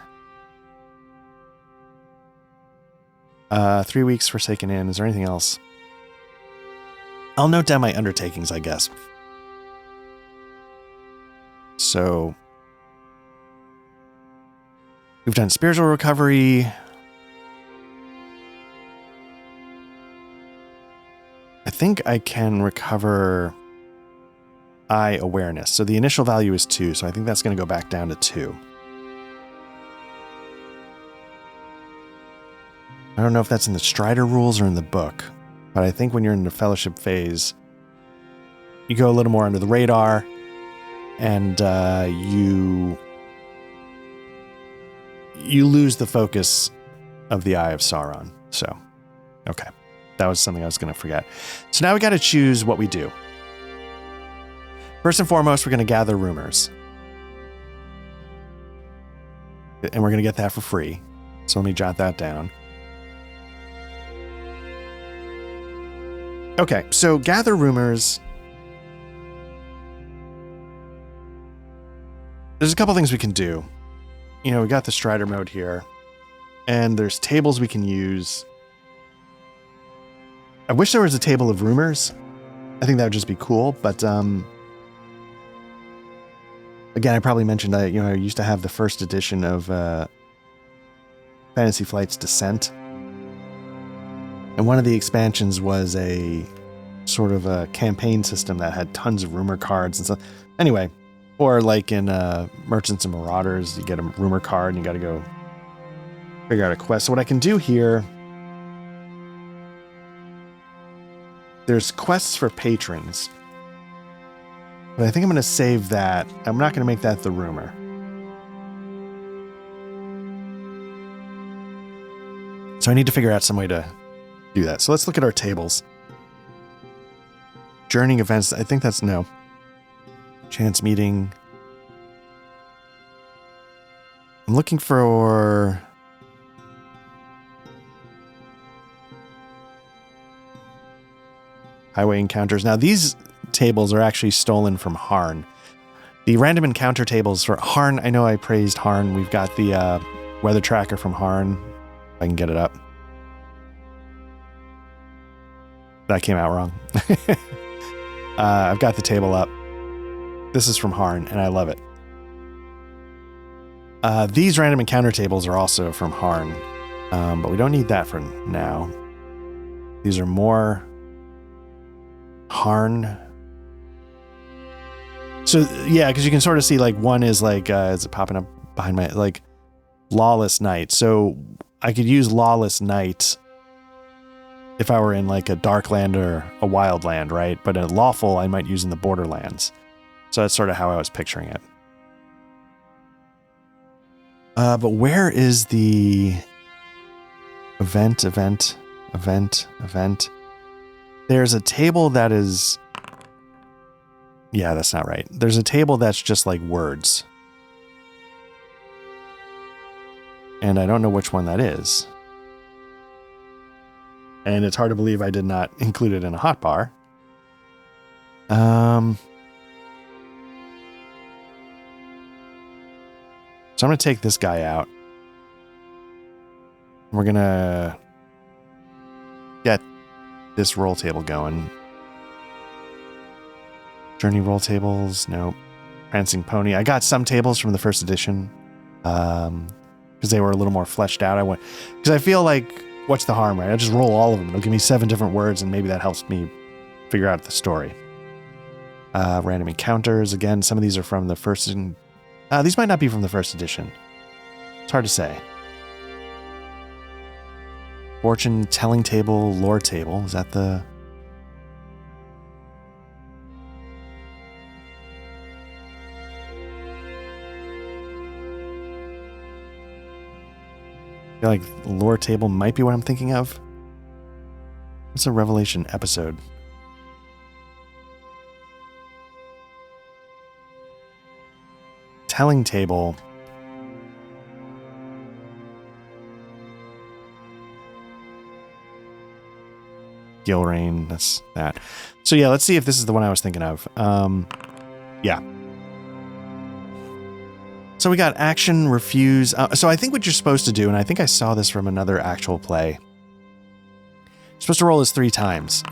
3 weeks Forsaken Inn. Is there anything else? I'll note down my undertakings, I guess. So we've done spiritual recovery. I think I can recover eye awareness. So the initial value is 2, so I think that's going to go back down to 2. I don't know if that's in the Strider rules or in the book, but I think when you're in the fellowship phase, you go a little more under the radar, and you lose the focus of the Eye of Sauron. So, okay. That was something I was going to forget. So now we got to choose what we do. First and foremost, we're going to gather rumors. And we're going to get that for free. So let me jot that down. Okay, so gather rumors. There's a couple things we can do. We got the Strider mode here. And there's tables we can use. I wish there was a table of rumors. I think that would just be cool. But again, I probably mentioned I used to have the first edition of Fantasy Flight's Descent. And one of the expansions was a sort of a campaign system that had tons of rumor cards and stuff. Anyway, or like in Merchants and Marauders, you get a rumor card and you got to go figure out a quest. So what I can do here, there's quests for patrons. But I think I'm going to save that. I'm not going to make that the rumor. So I need to figure out some way to do that. So let's look at our tables. Journeying events. I think that's no. Chance meeting. I'm looking for... highway encounters. Now these tables are actually stolen from Harn. The random encounter tables for Harn, I know I praised Harn. We've got the weather tracker from Harn. If I can get it up. That came out wrong. I've got the table up. This is from Harn, and I love it. These random encounter tables are also from Harn, but we don't need that for now. These are more Harn. So yeah, because you can sort of see like one is like is it popping up behind my like Lawless Night. So I could use Lawless Night if I were in like a Darkland or a Wildland, right? But a Lawful I might use in the Borderlands. So that's sort of how I was picturing it. But where is the event? There's a table that is... Yeah, that's not right. There's a table that's just like words. And I don't know which one that is. And it's hard to believe I did not include it in a hotbar. So I'm going to take this guy out. We're going to get this roll table going. Journey roll tables, no. Prancing Pony. I got some tables from the first edition because they were a little more fleshed out. Because I feel like, what's the harm, right? I just roll all of them. It'll give me 7 different words, and maybe that helps me figure out the story. Random encounters. Again, some of these are from the first edition. These might not be from the first edition. It's hard to say. Fortune telling table, lore table. Is that the... I feel like lore table might be what I'm thinking of. It's a Revelation episode. Telling table. Gilrain, that's that. So yeah, let's see if this is the one I was thinking of. Yeah. So we got action, refuse. So I think what you're supposed to do, and I think I saw this from another actual play. You're supposed to roll this 3 times.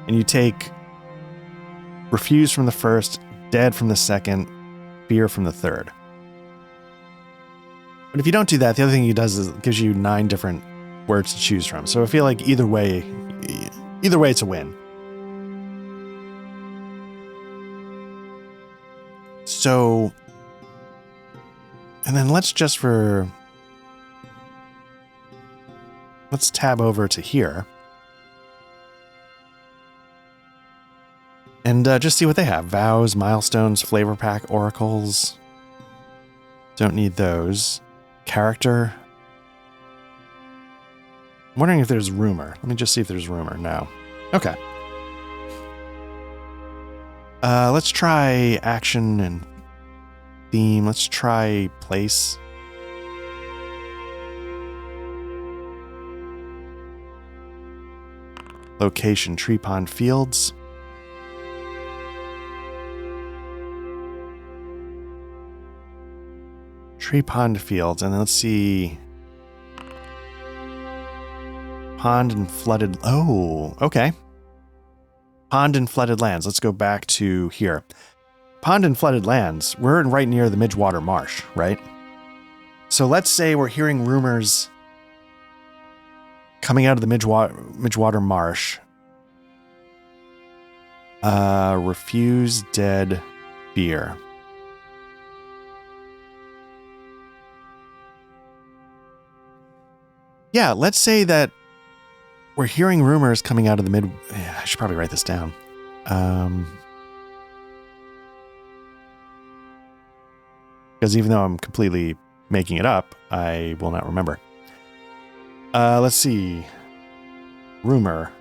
And you take refuse from the first, dead from the second, fear from the third. But if you don't do that, the other thing he does is it gives you 9 different words to choose from. So I feel like either way it's a win. So, and then let's tab over to here and just see what they have. Vows, milestones, flavor pack, oracles. Don't need those. Character. I'm wondering if there's rumor. Let me just see if there's rumor now. Okay. Let's try action and theme. Let's try place. Location, Tree Pond Fields. Tree Pond Fields, and then let's see. Pond and flooded. Oh, okay. Pond and flooded lands. Let's go back to here. Pond and flooded lands. We're right near the Midgewater Marsh, right? So let's say we're hearing rumors coming out of the Midgewater Marsh. Refuse, dead, fear. Yeah, let's say that we're hearing rumors coming out of the I should probably write this down. Because even though I'm completely making it up, I will not remember. Let's see. Rumor.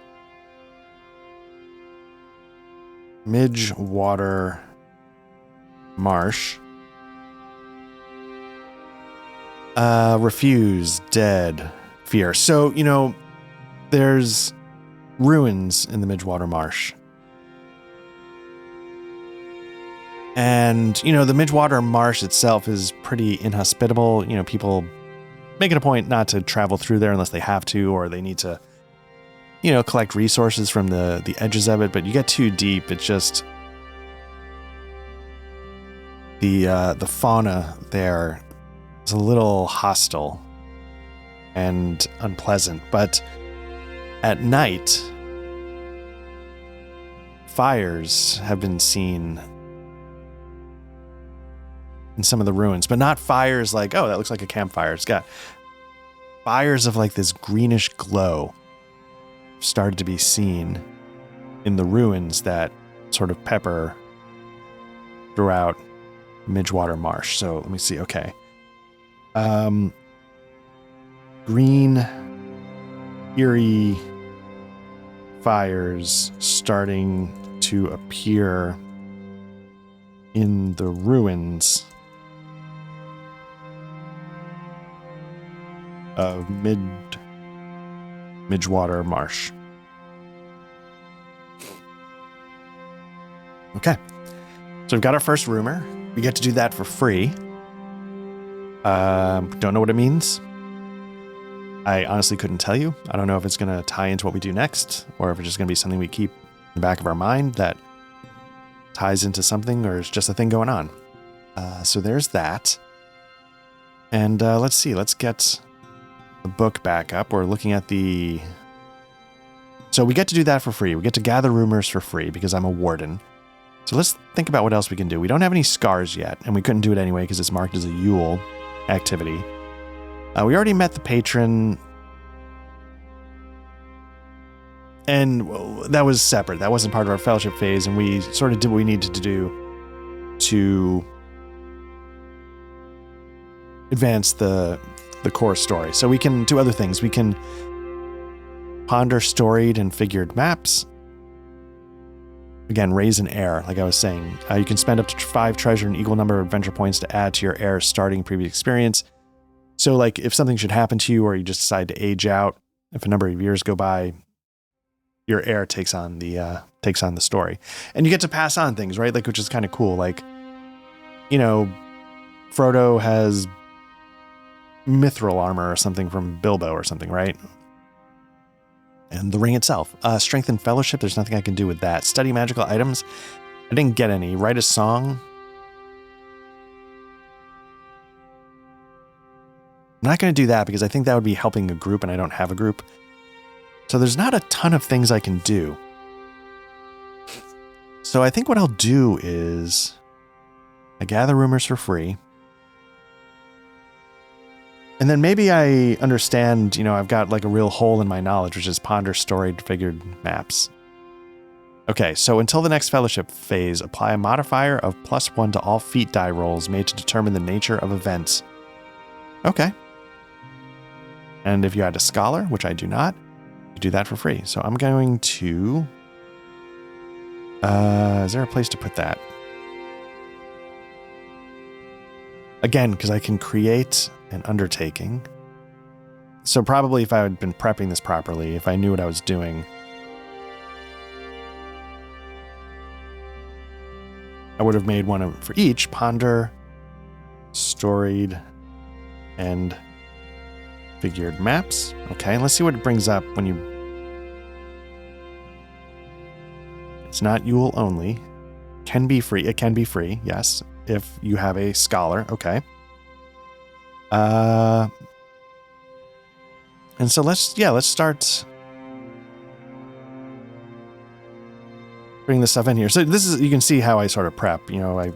Midgewater Marsh. Refuse, dead, fear. So, there's ruins in the Midgewater Marsh. And, the Midgewater Marsh itself is pretty inhospitable. People make it a point not to travel through there unless they have to, or they need to, collect resources from the edges of it. But you get too deep, it's just the fauna there is a little hostile and unpleasant. But at night, fires have been seen in some of the ruins, but not fires like, oh, that looks like a campfire. It's got fires of like this greenish glow started to be seen in the ruins that sort of pepper throughout Midgewater Marsh. So let me see. Okay. Green, eerie fires starting to appear in the ruins of Midgewater Marsh. Okay. So we've got our first rumor. We get to do that for free. Don't know what it means. I honestly couldn't tell you. I don't know if it's going to tie into what we do next, or if it's just going to be something we keep in the back of our mind that ties into something, or is just a thing going on. So there's that. And let's see. Let's get the book back up. We're looking at the... So we get to do that for free. We get to gather rumors for free because I'm a warden. So let's think about what else we can do. We don't have any scars yet, and we couldn't do it anyway because it's marked as a Yule activity. We already met the patron, and that was separate. That wasn't part of our fellowship phase, and we sort of did what we needed to do to advance the core story. So we can do other things. We can ponder storied and figured maps. Again, raise an heir, like I was saying. You can spend up to 5 treasure and equal number of adventure points to add to your heir's starting previous experience. So, like, if something should happen to you, or you just decide to age out, if a number of years go by, your heir takes on the story, and you get to pass on things, right? Like, which is kind of cool. Like, you know, Frodo has mithril armor or something from Bilbo or something, right? And the ring itself, strength and fellowship. There's nothing I can do with that. Study magical items. I didn't get any. Write a song. I'm not going to do that because I think that would be helping a group, and I don't have a group. So there's not a ton of things I can do. So I think what I'll do is I gather rumors for free. And then maybe I understand, you know, I've got like a real hole in my knowledge, which is ponder storied figured maps. Okay, so until the next fellowship phase, apply a modifier of +1 to all feat die rolls made to determine the nature of events. Okay. And if you had a scholar, which I do not, you do that for free. So I'm going to... is there a place to put that? Again, because I can create an undertaking. So probably if I had been prepping this properly, if I knew what I was doing, I would have made one for each. Ponder, storied, and figured maps. Okay, let's see what it brings up when you... It's not Yule only. Can be free. It can be free, yes, if you have a scholar. Okay. And so let's start bring this stuff in here. So this is, you can see how I sort of prep, you know, I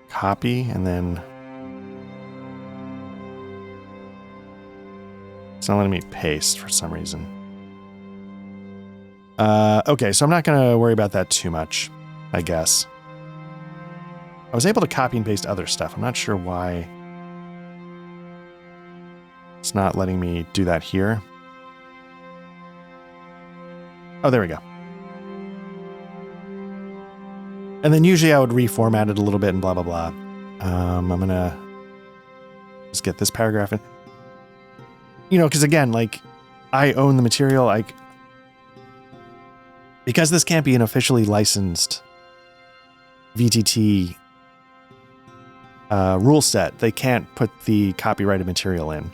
copy and then it's not letting me paste for some reason. Okay, so I'm not going to worry about that too much, I guess. I was able to copy and paste other stuff. I'm not sure why it's not letting me do that here. Oh, there we go. And then usually I would reformat it a little bit and blah, blah, blah. I'm going to just get this paragraph in. You know, because again, like, I own the material. Because this can't be an officially licensed VTT rule set, they can't put the copyrighted material in.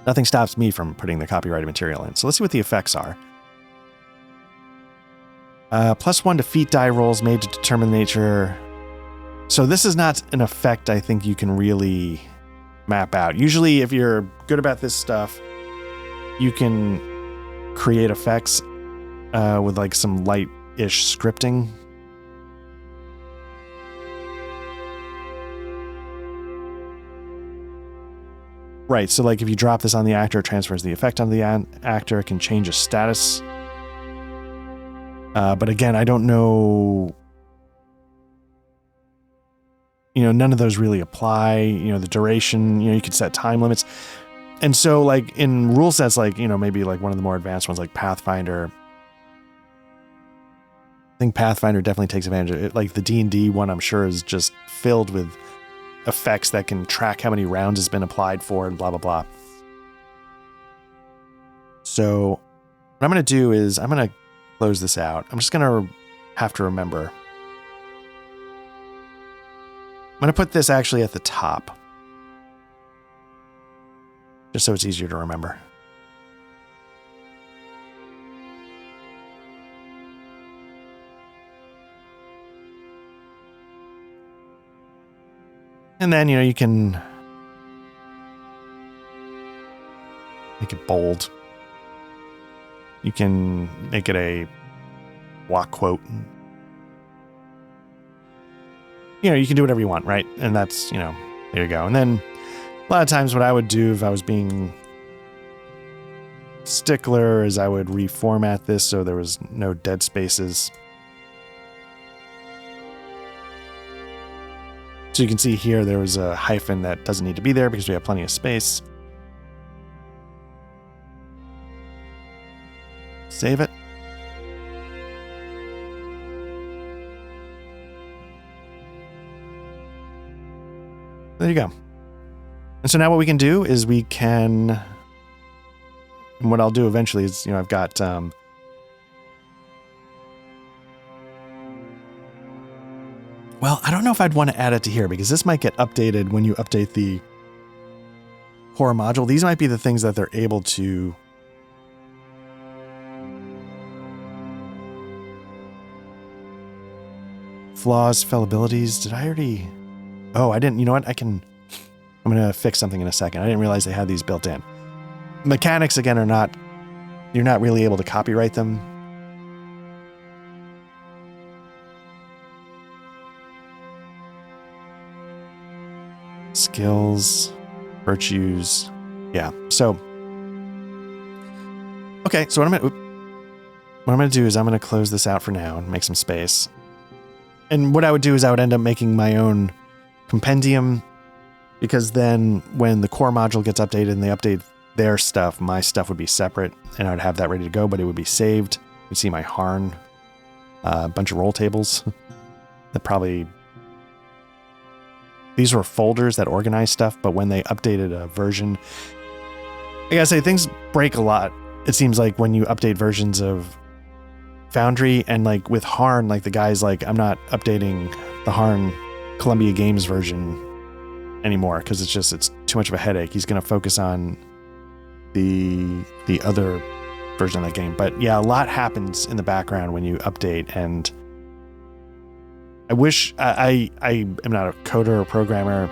Nothing stops me from putting the copyrighted material in. So let's see what the effects are. +1 to feat die rolls made to determine the nature. So this is not an effect I think you can really map out. Usually if you're good about this stuff, you can create effects with like some light-ish scripting. Right, so like if you drop this on the actor, it transfers the effect on the actor. It can change a status. But again, I don't know... You know, none of those really apply. You know, the duration, you know, you could set time limits. And so like in rule sets, like, you know, maybe like one of the more advanced ones like Pathfinder... I think Pathfinder definitely takes advantage of it. Like the D&D one, I'm sure, is just filled with effects that can track how many rounds has been applied for and blah, blah, blah. So what I'm going to do is I'm going to close this out. I'm just going to have to remember. I'm going to put this actually at the top. just so it's easier to remember. And then, you can make it bold. You can make it a block quote. You can do whatever you want, right? And that's, there you go. And then a lot of times what I would do if I was being stickler is I would reformat this so there was no dead spaces. So you can see here there was a hyphen that doesn't need to be there because we have plenty of space. Save it. There you go. And so now what we can do is and what I'll do eventually is, I've got, well, I don't know if I'd want to add it to here because this might get updated when you update the horror module. These might be the things that they're able to flaws, fallibilities. Did I already? Oh, I didn't. You know what? I'm going to fix something in a second. I didn't realize they had these built in. Mechanics, again, you're not really able to copyright them. Skills, virtues. Yeah. So, okay. So what I'm going to do is I'm going to close this out for now and make some space. And what I would do is I would end up making my own compendium, because then when the core module gets updated and they update their stuff, my stuff would be separate and I would have that ready to go, but it would be saved. You'd see my Harn, a bunch of roll tables that probably, these were folders that organize stuff, but when they updated a version, I gotta say, things break a lot. It seems like when you update versions of Foundry, and like with Harn, like the guy's like, I'm not updating the Harn Columbia Games version anymore because it's too much of a headache. He's going to focus on the other version of that game. But yeah, a lot happens in the background when you update, and I wish I am not a coder or programmer.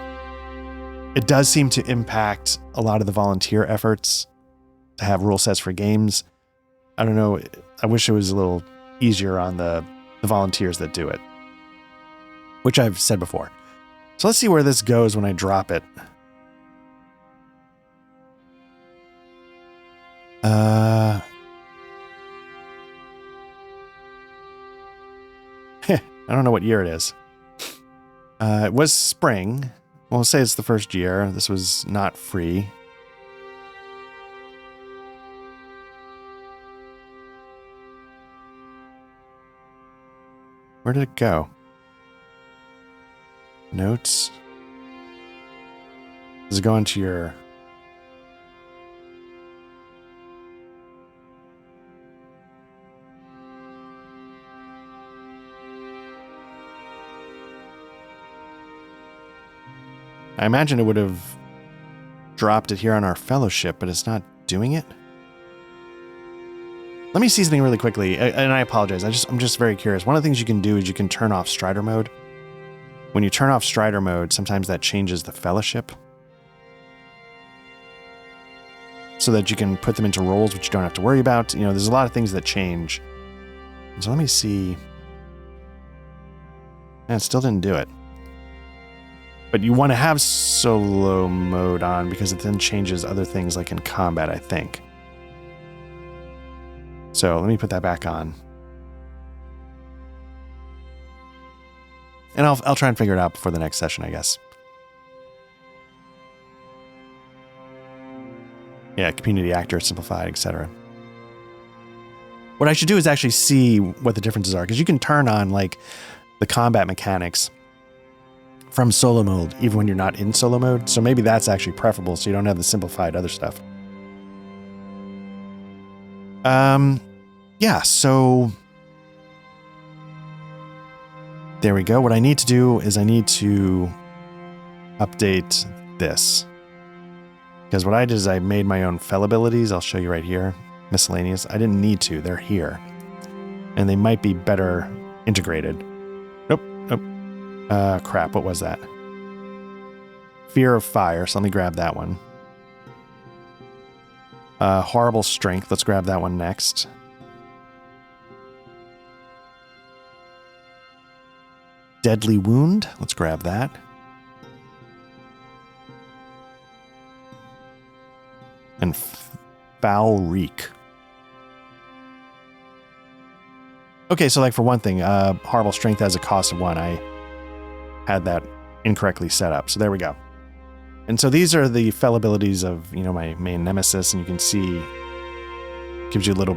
It does seem to impact a lot of the volunteer efforts to have rule sets for games. I don't know. I wish it was a little easier on the volunteers that do it, which I've said before. So let's see where this goes when I drop it. I don't know what year it is. It was spring. We'll say it's the first year. This was not free. Where did it go? Notes. Does it go into your... I imagine it would have dropped it here on our fellowship, but it's not doing it. Let me see something really quickly, and I apologize. I'm just very curious. One of the things you can do is you can turn off Strider mode. When you turn off Strider mode, sometimes that changes the fellowship, so that you can put them into roles which you don't have to worry about. There's a lot of things that change. So let me see. It still didn't do it. But you want to have solo mode on because it then changes other things like in combat, I think. So let me put that back on. And I'll try and figure it out before the next session, I guess. Yeah, community actor, simplified, etc. What I should do is actually see what the differences are, because you can turn on like the combat mechanics from solo mode even when you're not in solo mode. So maybe that's actually preferable, so you don't have the simplified other stuff. Yeah, so there we go. What I need to do is I need to update this. Because what I did is I made my own fell abilities. I'll show you right here. Miscellaneous. I didn't need to. They're here. And they might be better integrated. Nope. Nope. Crap. What was that? Fear of fire. So let me grab that one. Horrible strength. Let's grab that one next. Deadly wound. Let's grab that. And foul reek. Okay, so like for one thing, horrible strength has a cost of 1. I had that incorrectly set up. So there we go. And so these are the fell abilities of, my main nemesis, and you can see gives you a little,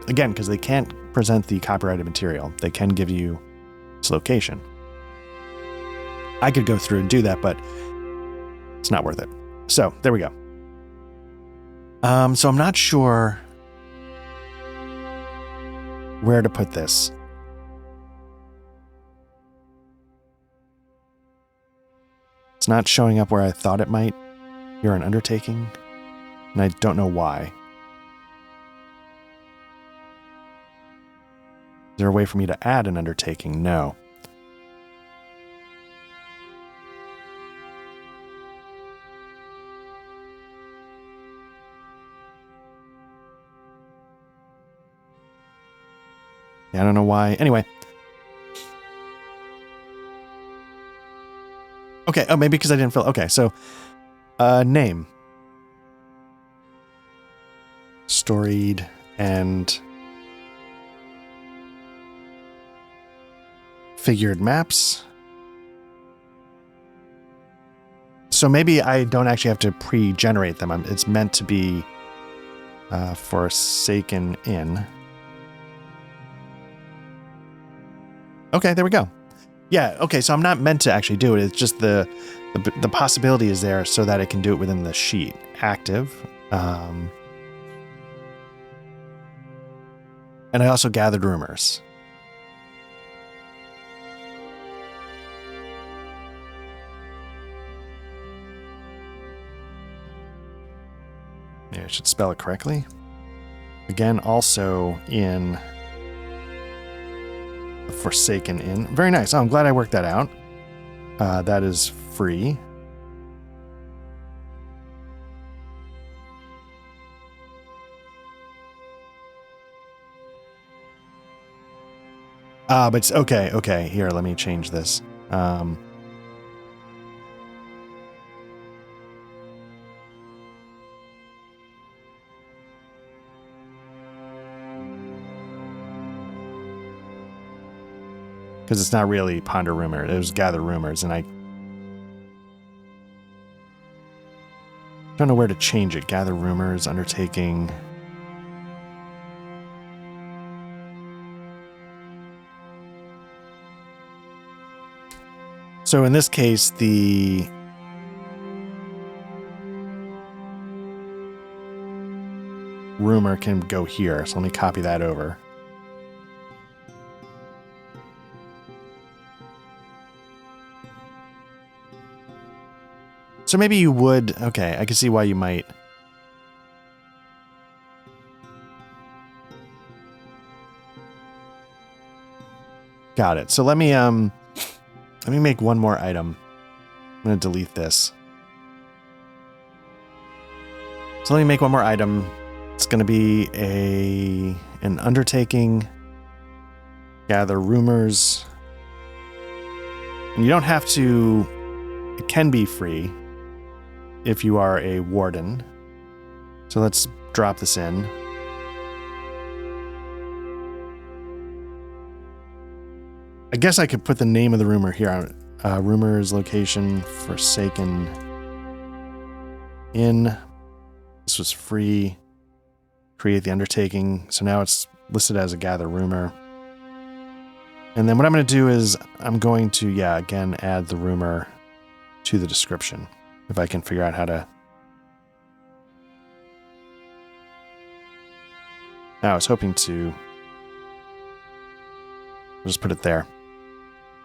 again, because they can't present the copyrighted material, they can give you its location. I could go through and do that, but it's not worth it. So there we go. So I'm not sure where to put this. It's not showing up where I thought it might. You're an undertaking, and I don't know why. Is there a way for me to add an undertaking? No. I don't know why. Anyway. Okay. Oh, maybe because I didn't fill. Okay. So, name. Storied and figured maps. So maybe I don't actually have to pre-generate them. It's meant to be Forsaken Inn. Okay, there we go. Yeah, okay, so I'm not meant to actually do it. It's just the possibility is there so that it can do it within the sheet. Active. And I also gathered rumors. Yeah, I should spell it correctly. Again, also in the Forsaken Inn. Very nice. Oh, I'm glad I worked that out. That is free. But it's okay. Okay, here, let me change this. Because it's not really ponder rumor. It was gather rumors, and I don't know where to change it. Gather rumors, undertaking. So in this case, the rumor can go here. So let me copy that over. So maybe you would... Okay, I can see why you might. Got it. So let me make one more item. I'm going to delete this. So let me make one more item. It's going to be an undertaking. Gather rumors. And you don't have to... It can be free if you are a warden. So let's drop this in. I guess I could put the name of the rumor here. Rumors, location, Forsaken Inn. This was free. Create the undertaking. So now it's listed as a gather rumor. And then what I'm going to do is I'm going to, again, add the rumor to the description. If I can figure out how to... I was hoping to... I'll just put it there.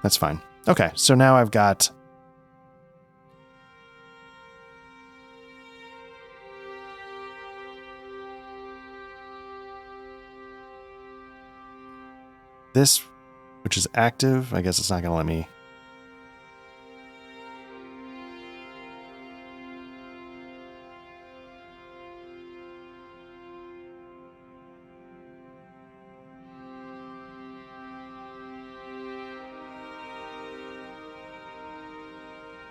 That's fine. Okay, so now I've got... this, which is active. I guess it's not going to let me.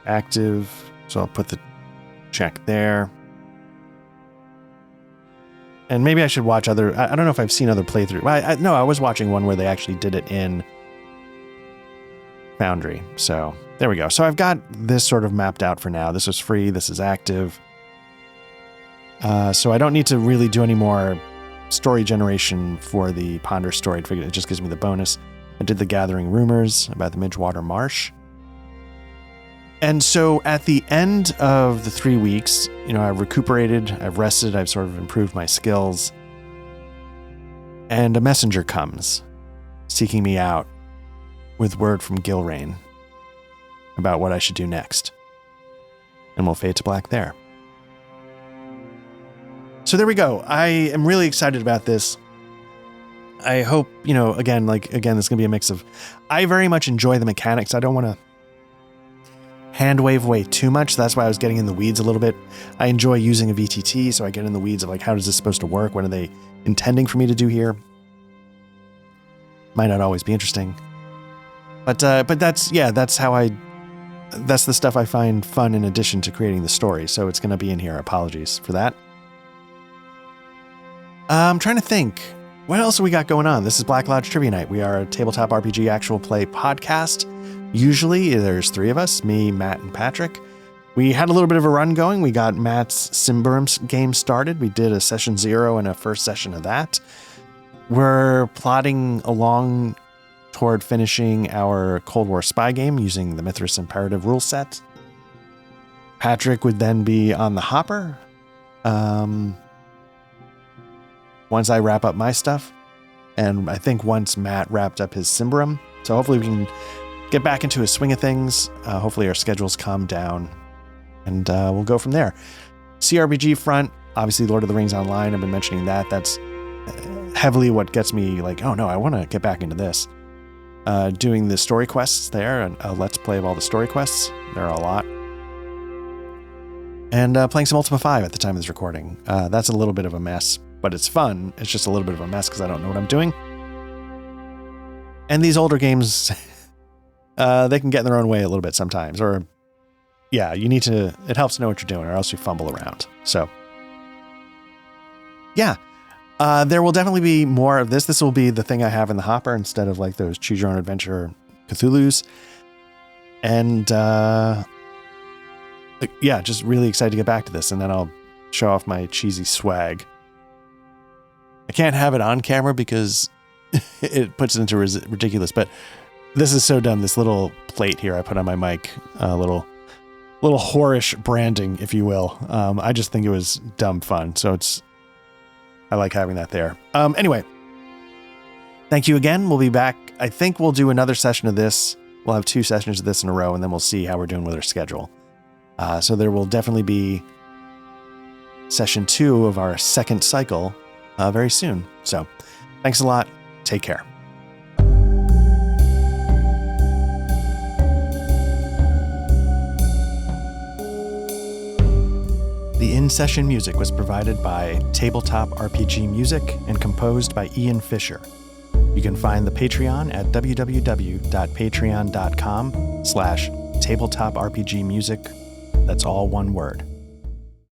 Active, so I'll put the check there. And maybe I should watch other. I don't know if I've seen other playthroughs. No, I was watching one where they actually did it in Foundry. So there we go. So I've got this sort of mapped out for now. This is free. This is active. So I don't need to really do any more story generation for the Ponder story. It just gives me the bonus. I did the Gathering Rumors about the Midgewater Marsh. And so at the end of the 3 weeks, I've recuperated, I've rested, I've sort of improved my skills. And a messenger comes, seeking me out with word from Gilrain about what I should do next. And we'll fade to black there. So there we go. I am really excited about this. I hope, again, this is going to be a mix of, I very much enjoy the mechanics. I don't want to hand wave away too much. That's why I was getting in the weeds a little bit. I enjoy using a VTT, so I get in the weeds of how is this supposed to work? What are they intending for me to do here? Might not always be interesting. But that's the stuff I find fun in addition to creating the story. So it's going to be in here. Apologies for that. I'm trying to think. What else have we got going on? This is Black Lodge Trivia Night. We are a tabletop RPG actual play podcast. Usually there's 3 of us, me, Matt, and Patrick. We had a little bit of a run going. We got Matt's Symbaroum game started. We did a session 0 and a first session of that. We're plodding along toward finishing our Cold War spy game using the Mithras Imperative rule set. Patrick would then be on the hopper. Once I wrap up my stuff. And I think once Matt wrapped up his Symbaroum. So hopefully we can get back into a swing of things. Hopefully our schedules calm down, and we'll go from there. CRPG front, obviously Lord of the Rings Online. I've been mentioning that. That's heavily what gets me oh no, I want to get back into this. Doing the story quests there, and a let's play of all the story quests. There are a lot. And playing some Ultima 5 at the time of this recording. That's a little bit of a mess, but it's fun. It's just a little bit of a mess because I don't know what I'm doing. And these older games... they can get in their own way a little bit sometimes, or it helps to know what you're doing or else you fumble around. So there will definitely be more of this. This will be the thing I have in the hopper instead of those choose your own adventure Cthulhu's. And just really excited to get back to this. And then I'll show off my cheesy swag. I can't have it on camera because it puts it into ridiculous, but this is so dumb. This little plate here I put on my mic, a little whorish branding, if you will. I just think it was dumb fun. So I like having that there. Anyway, thank you again. We'll be back. I think we'll do another session of this. We'll have 2 sessions of this in a row, and then we'll see how we're doing with our schedule. So there will definitely be session 2 of our second cycle very soon. So thanks a lot. Take care. The in-session music was provided by Tabletop RPG Music and composed by Ian Fisher. You can find the Patreon at www.patreon.com/tabletop RPG music. That's all one word.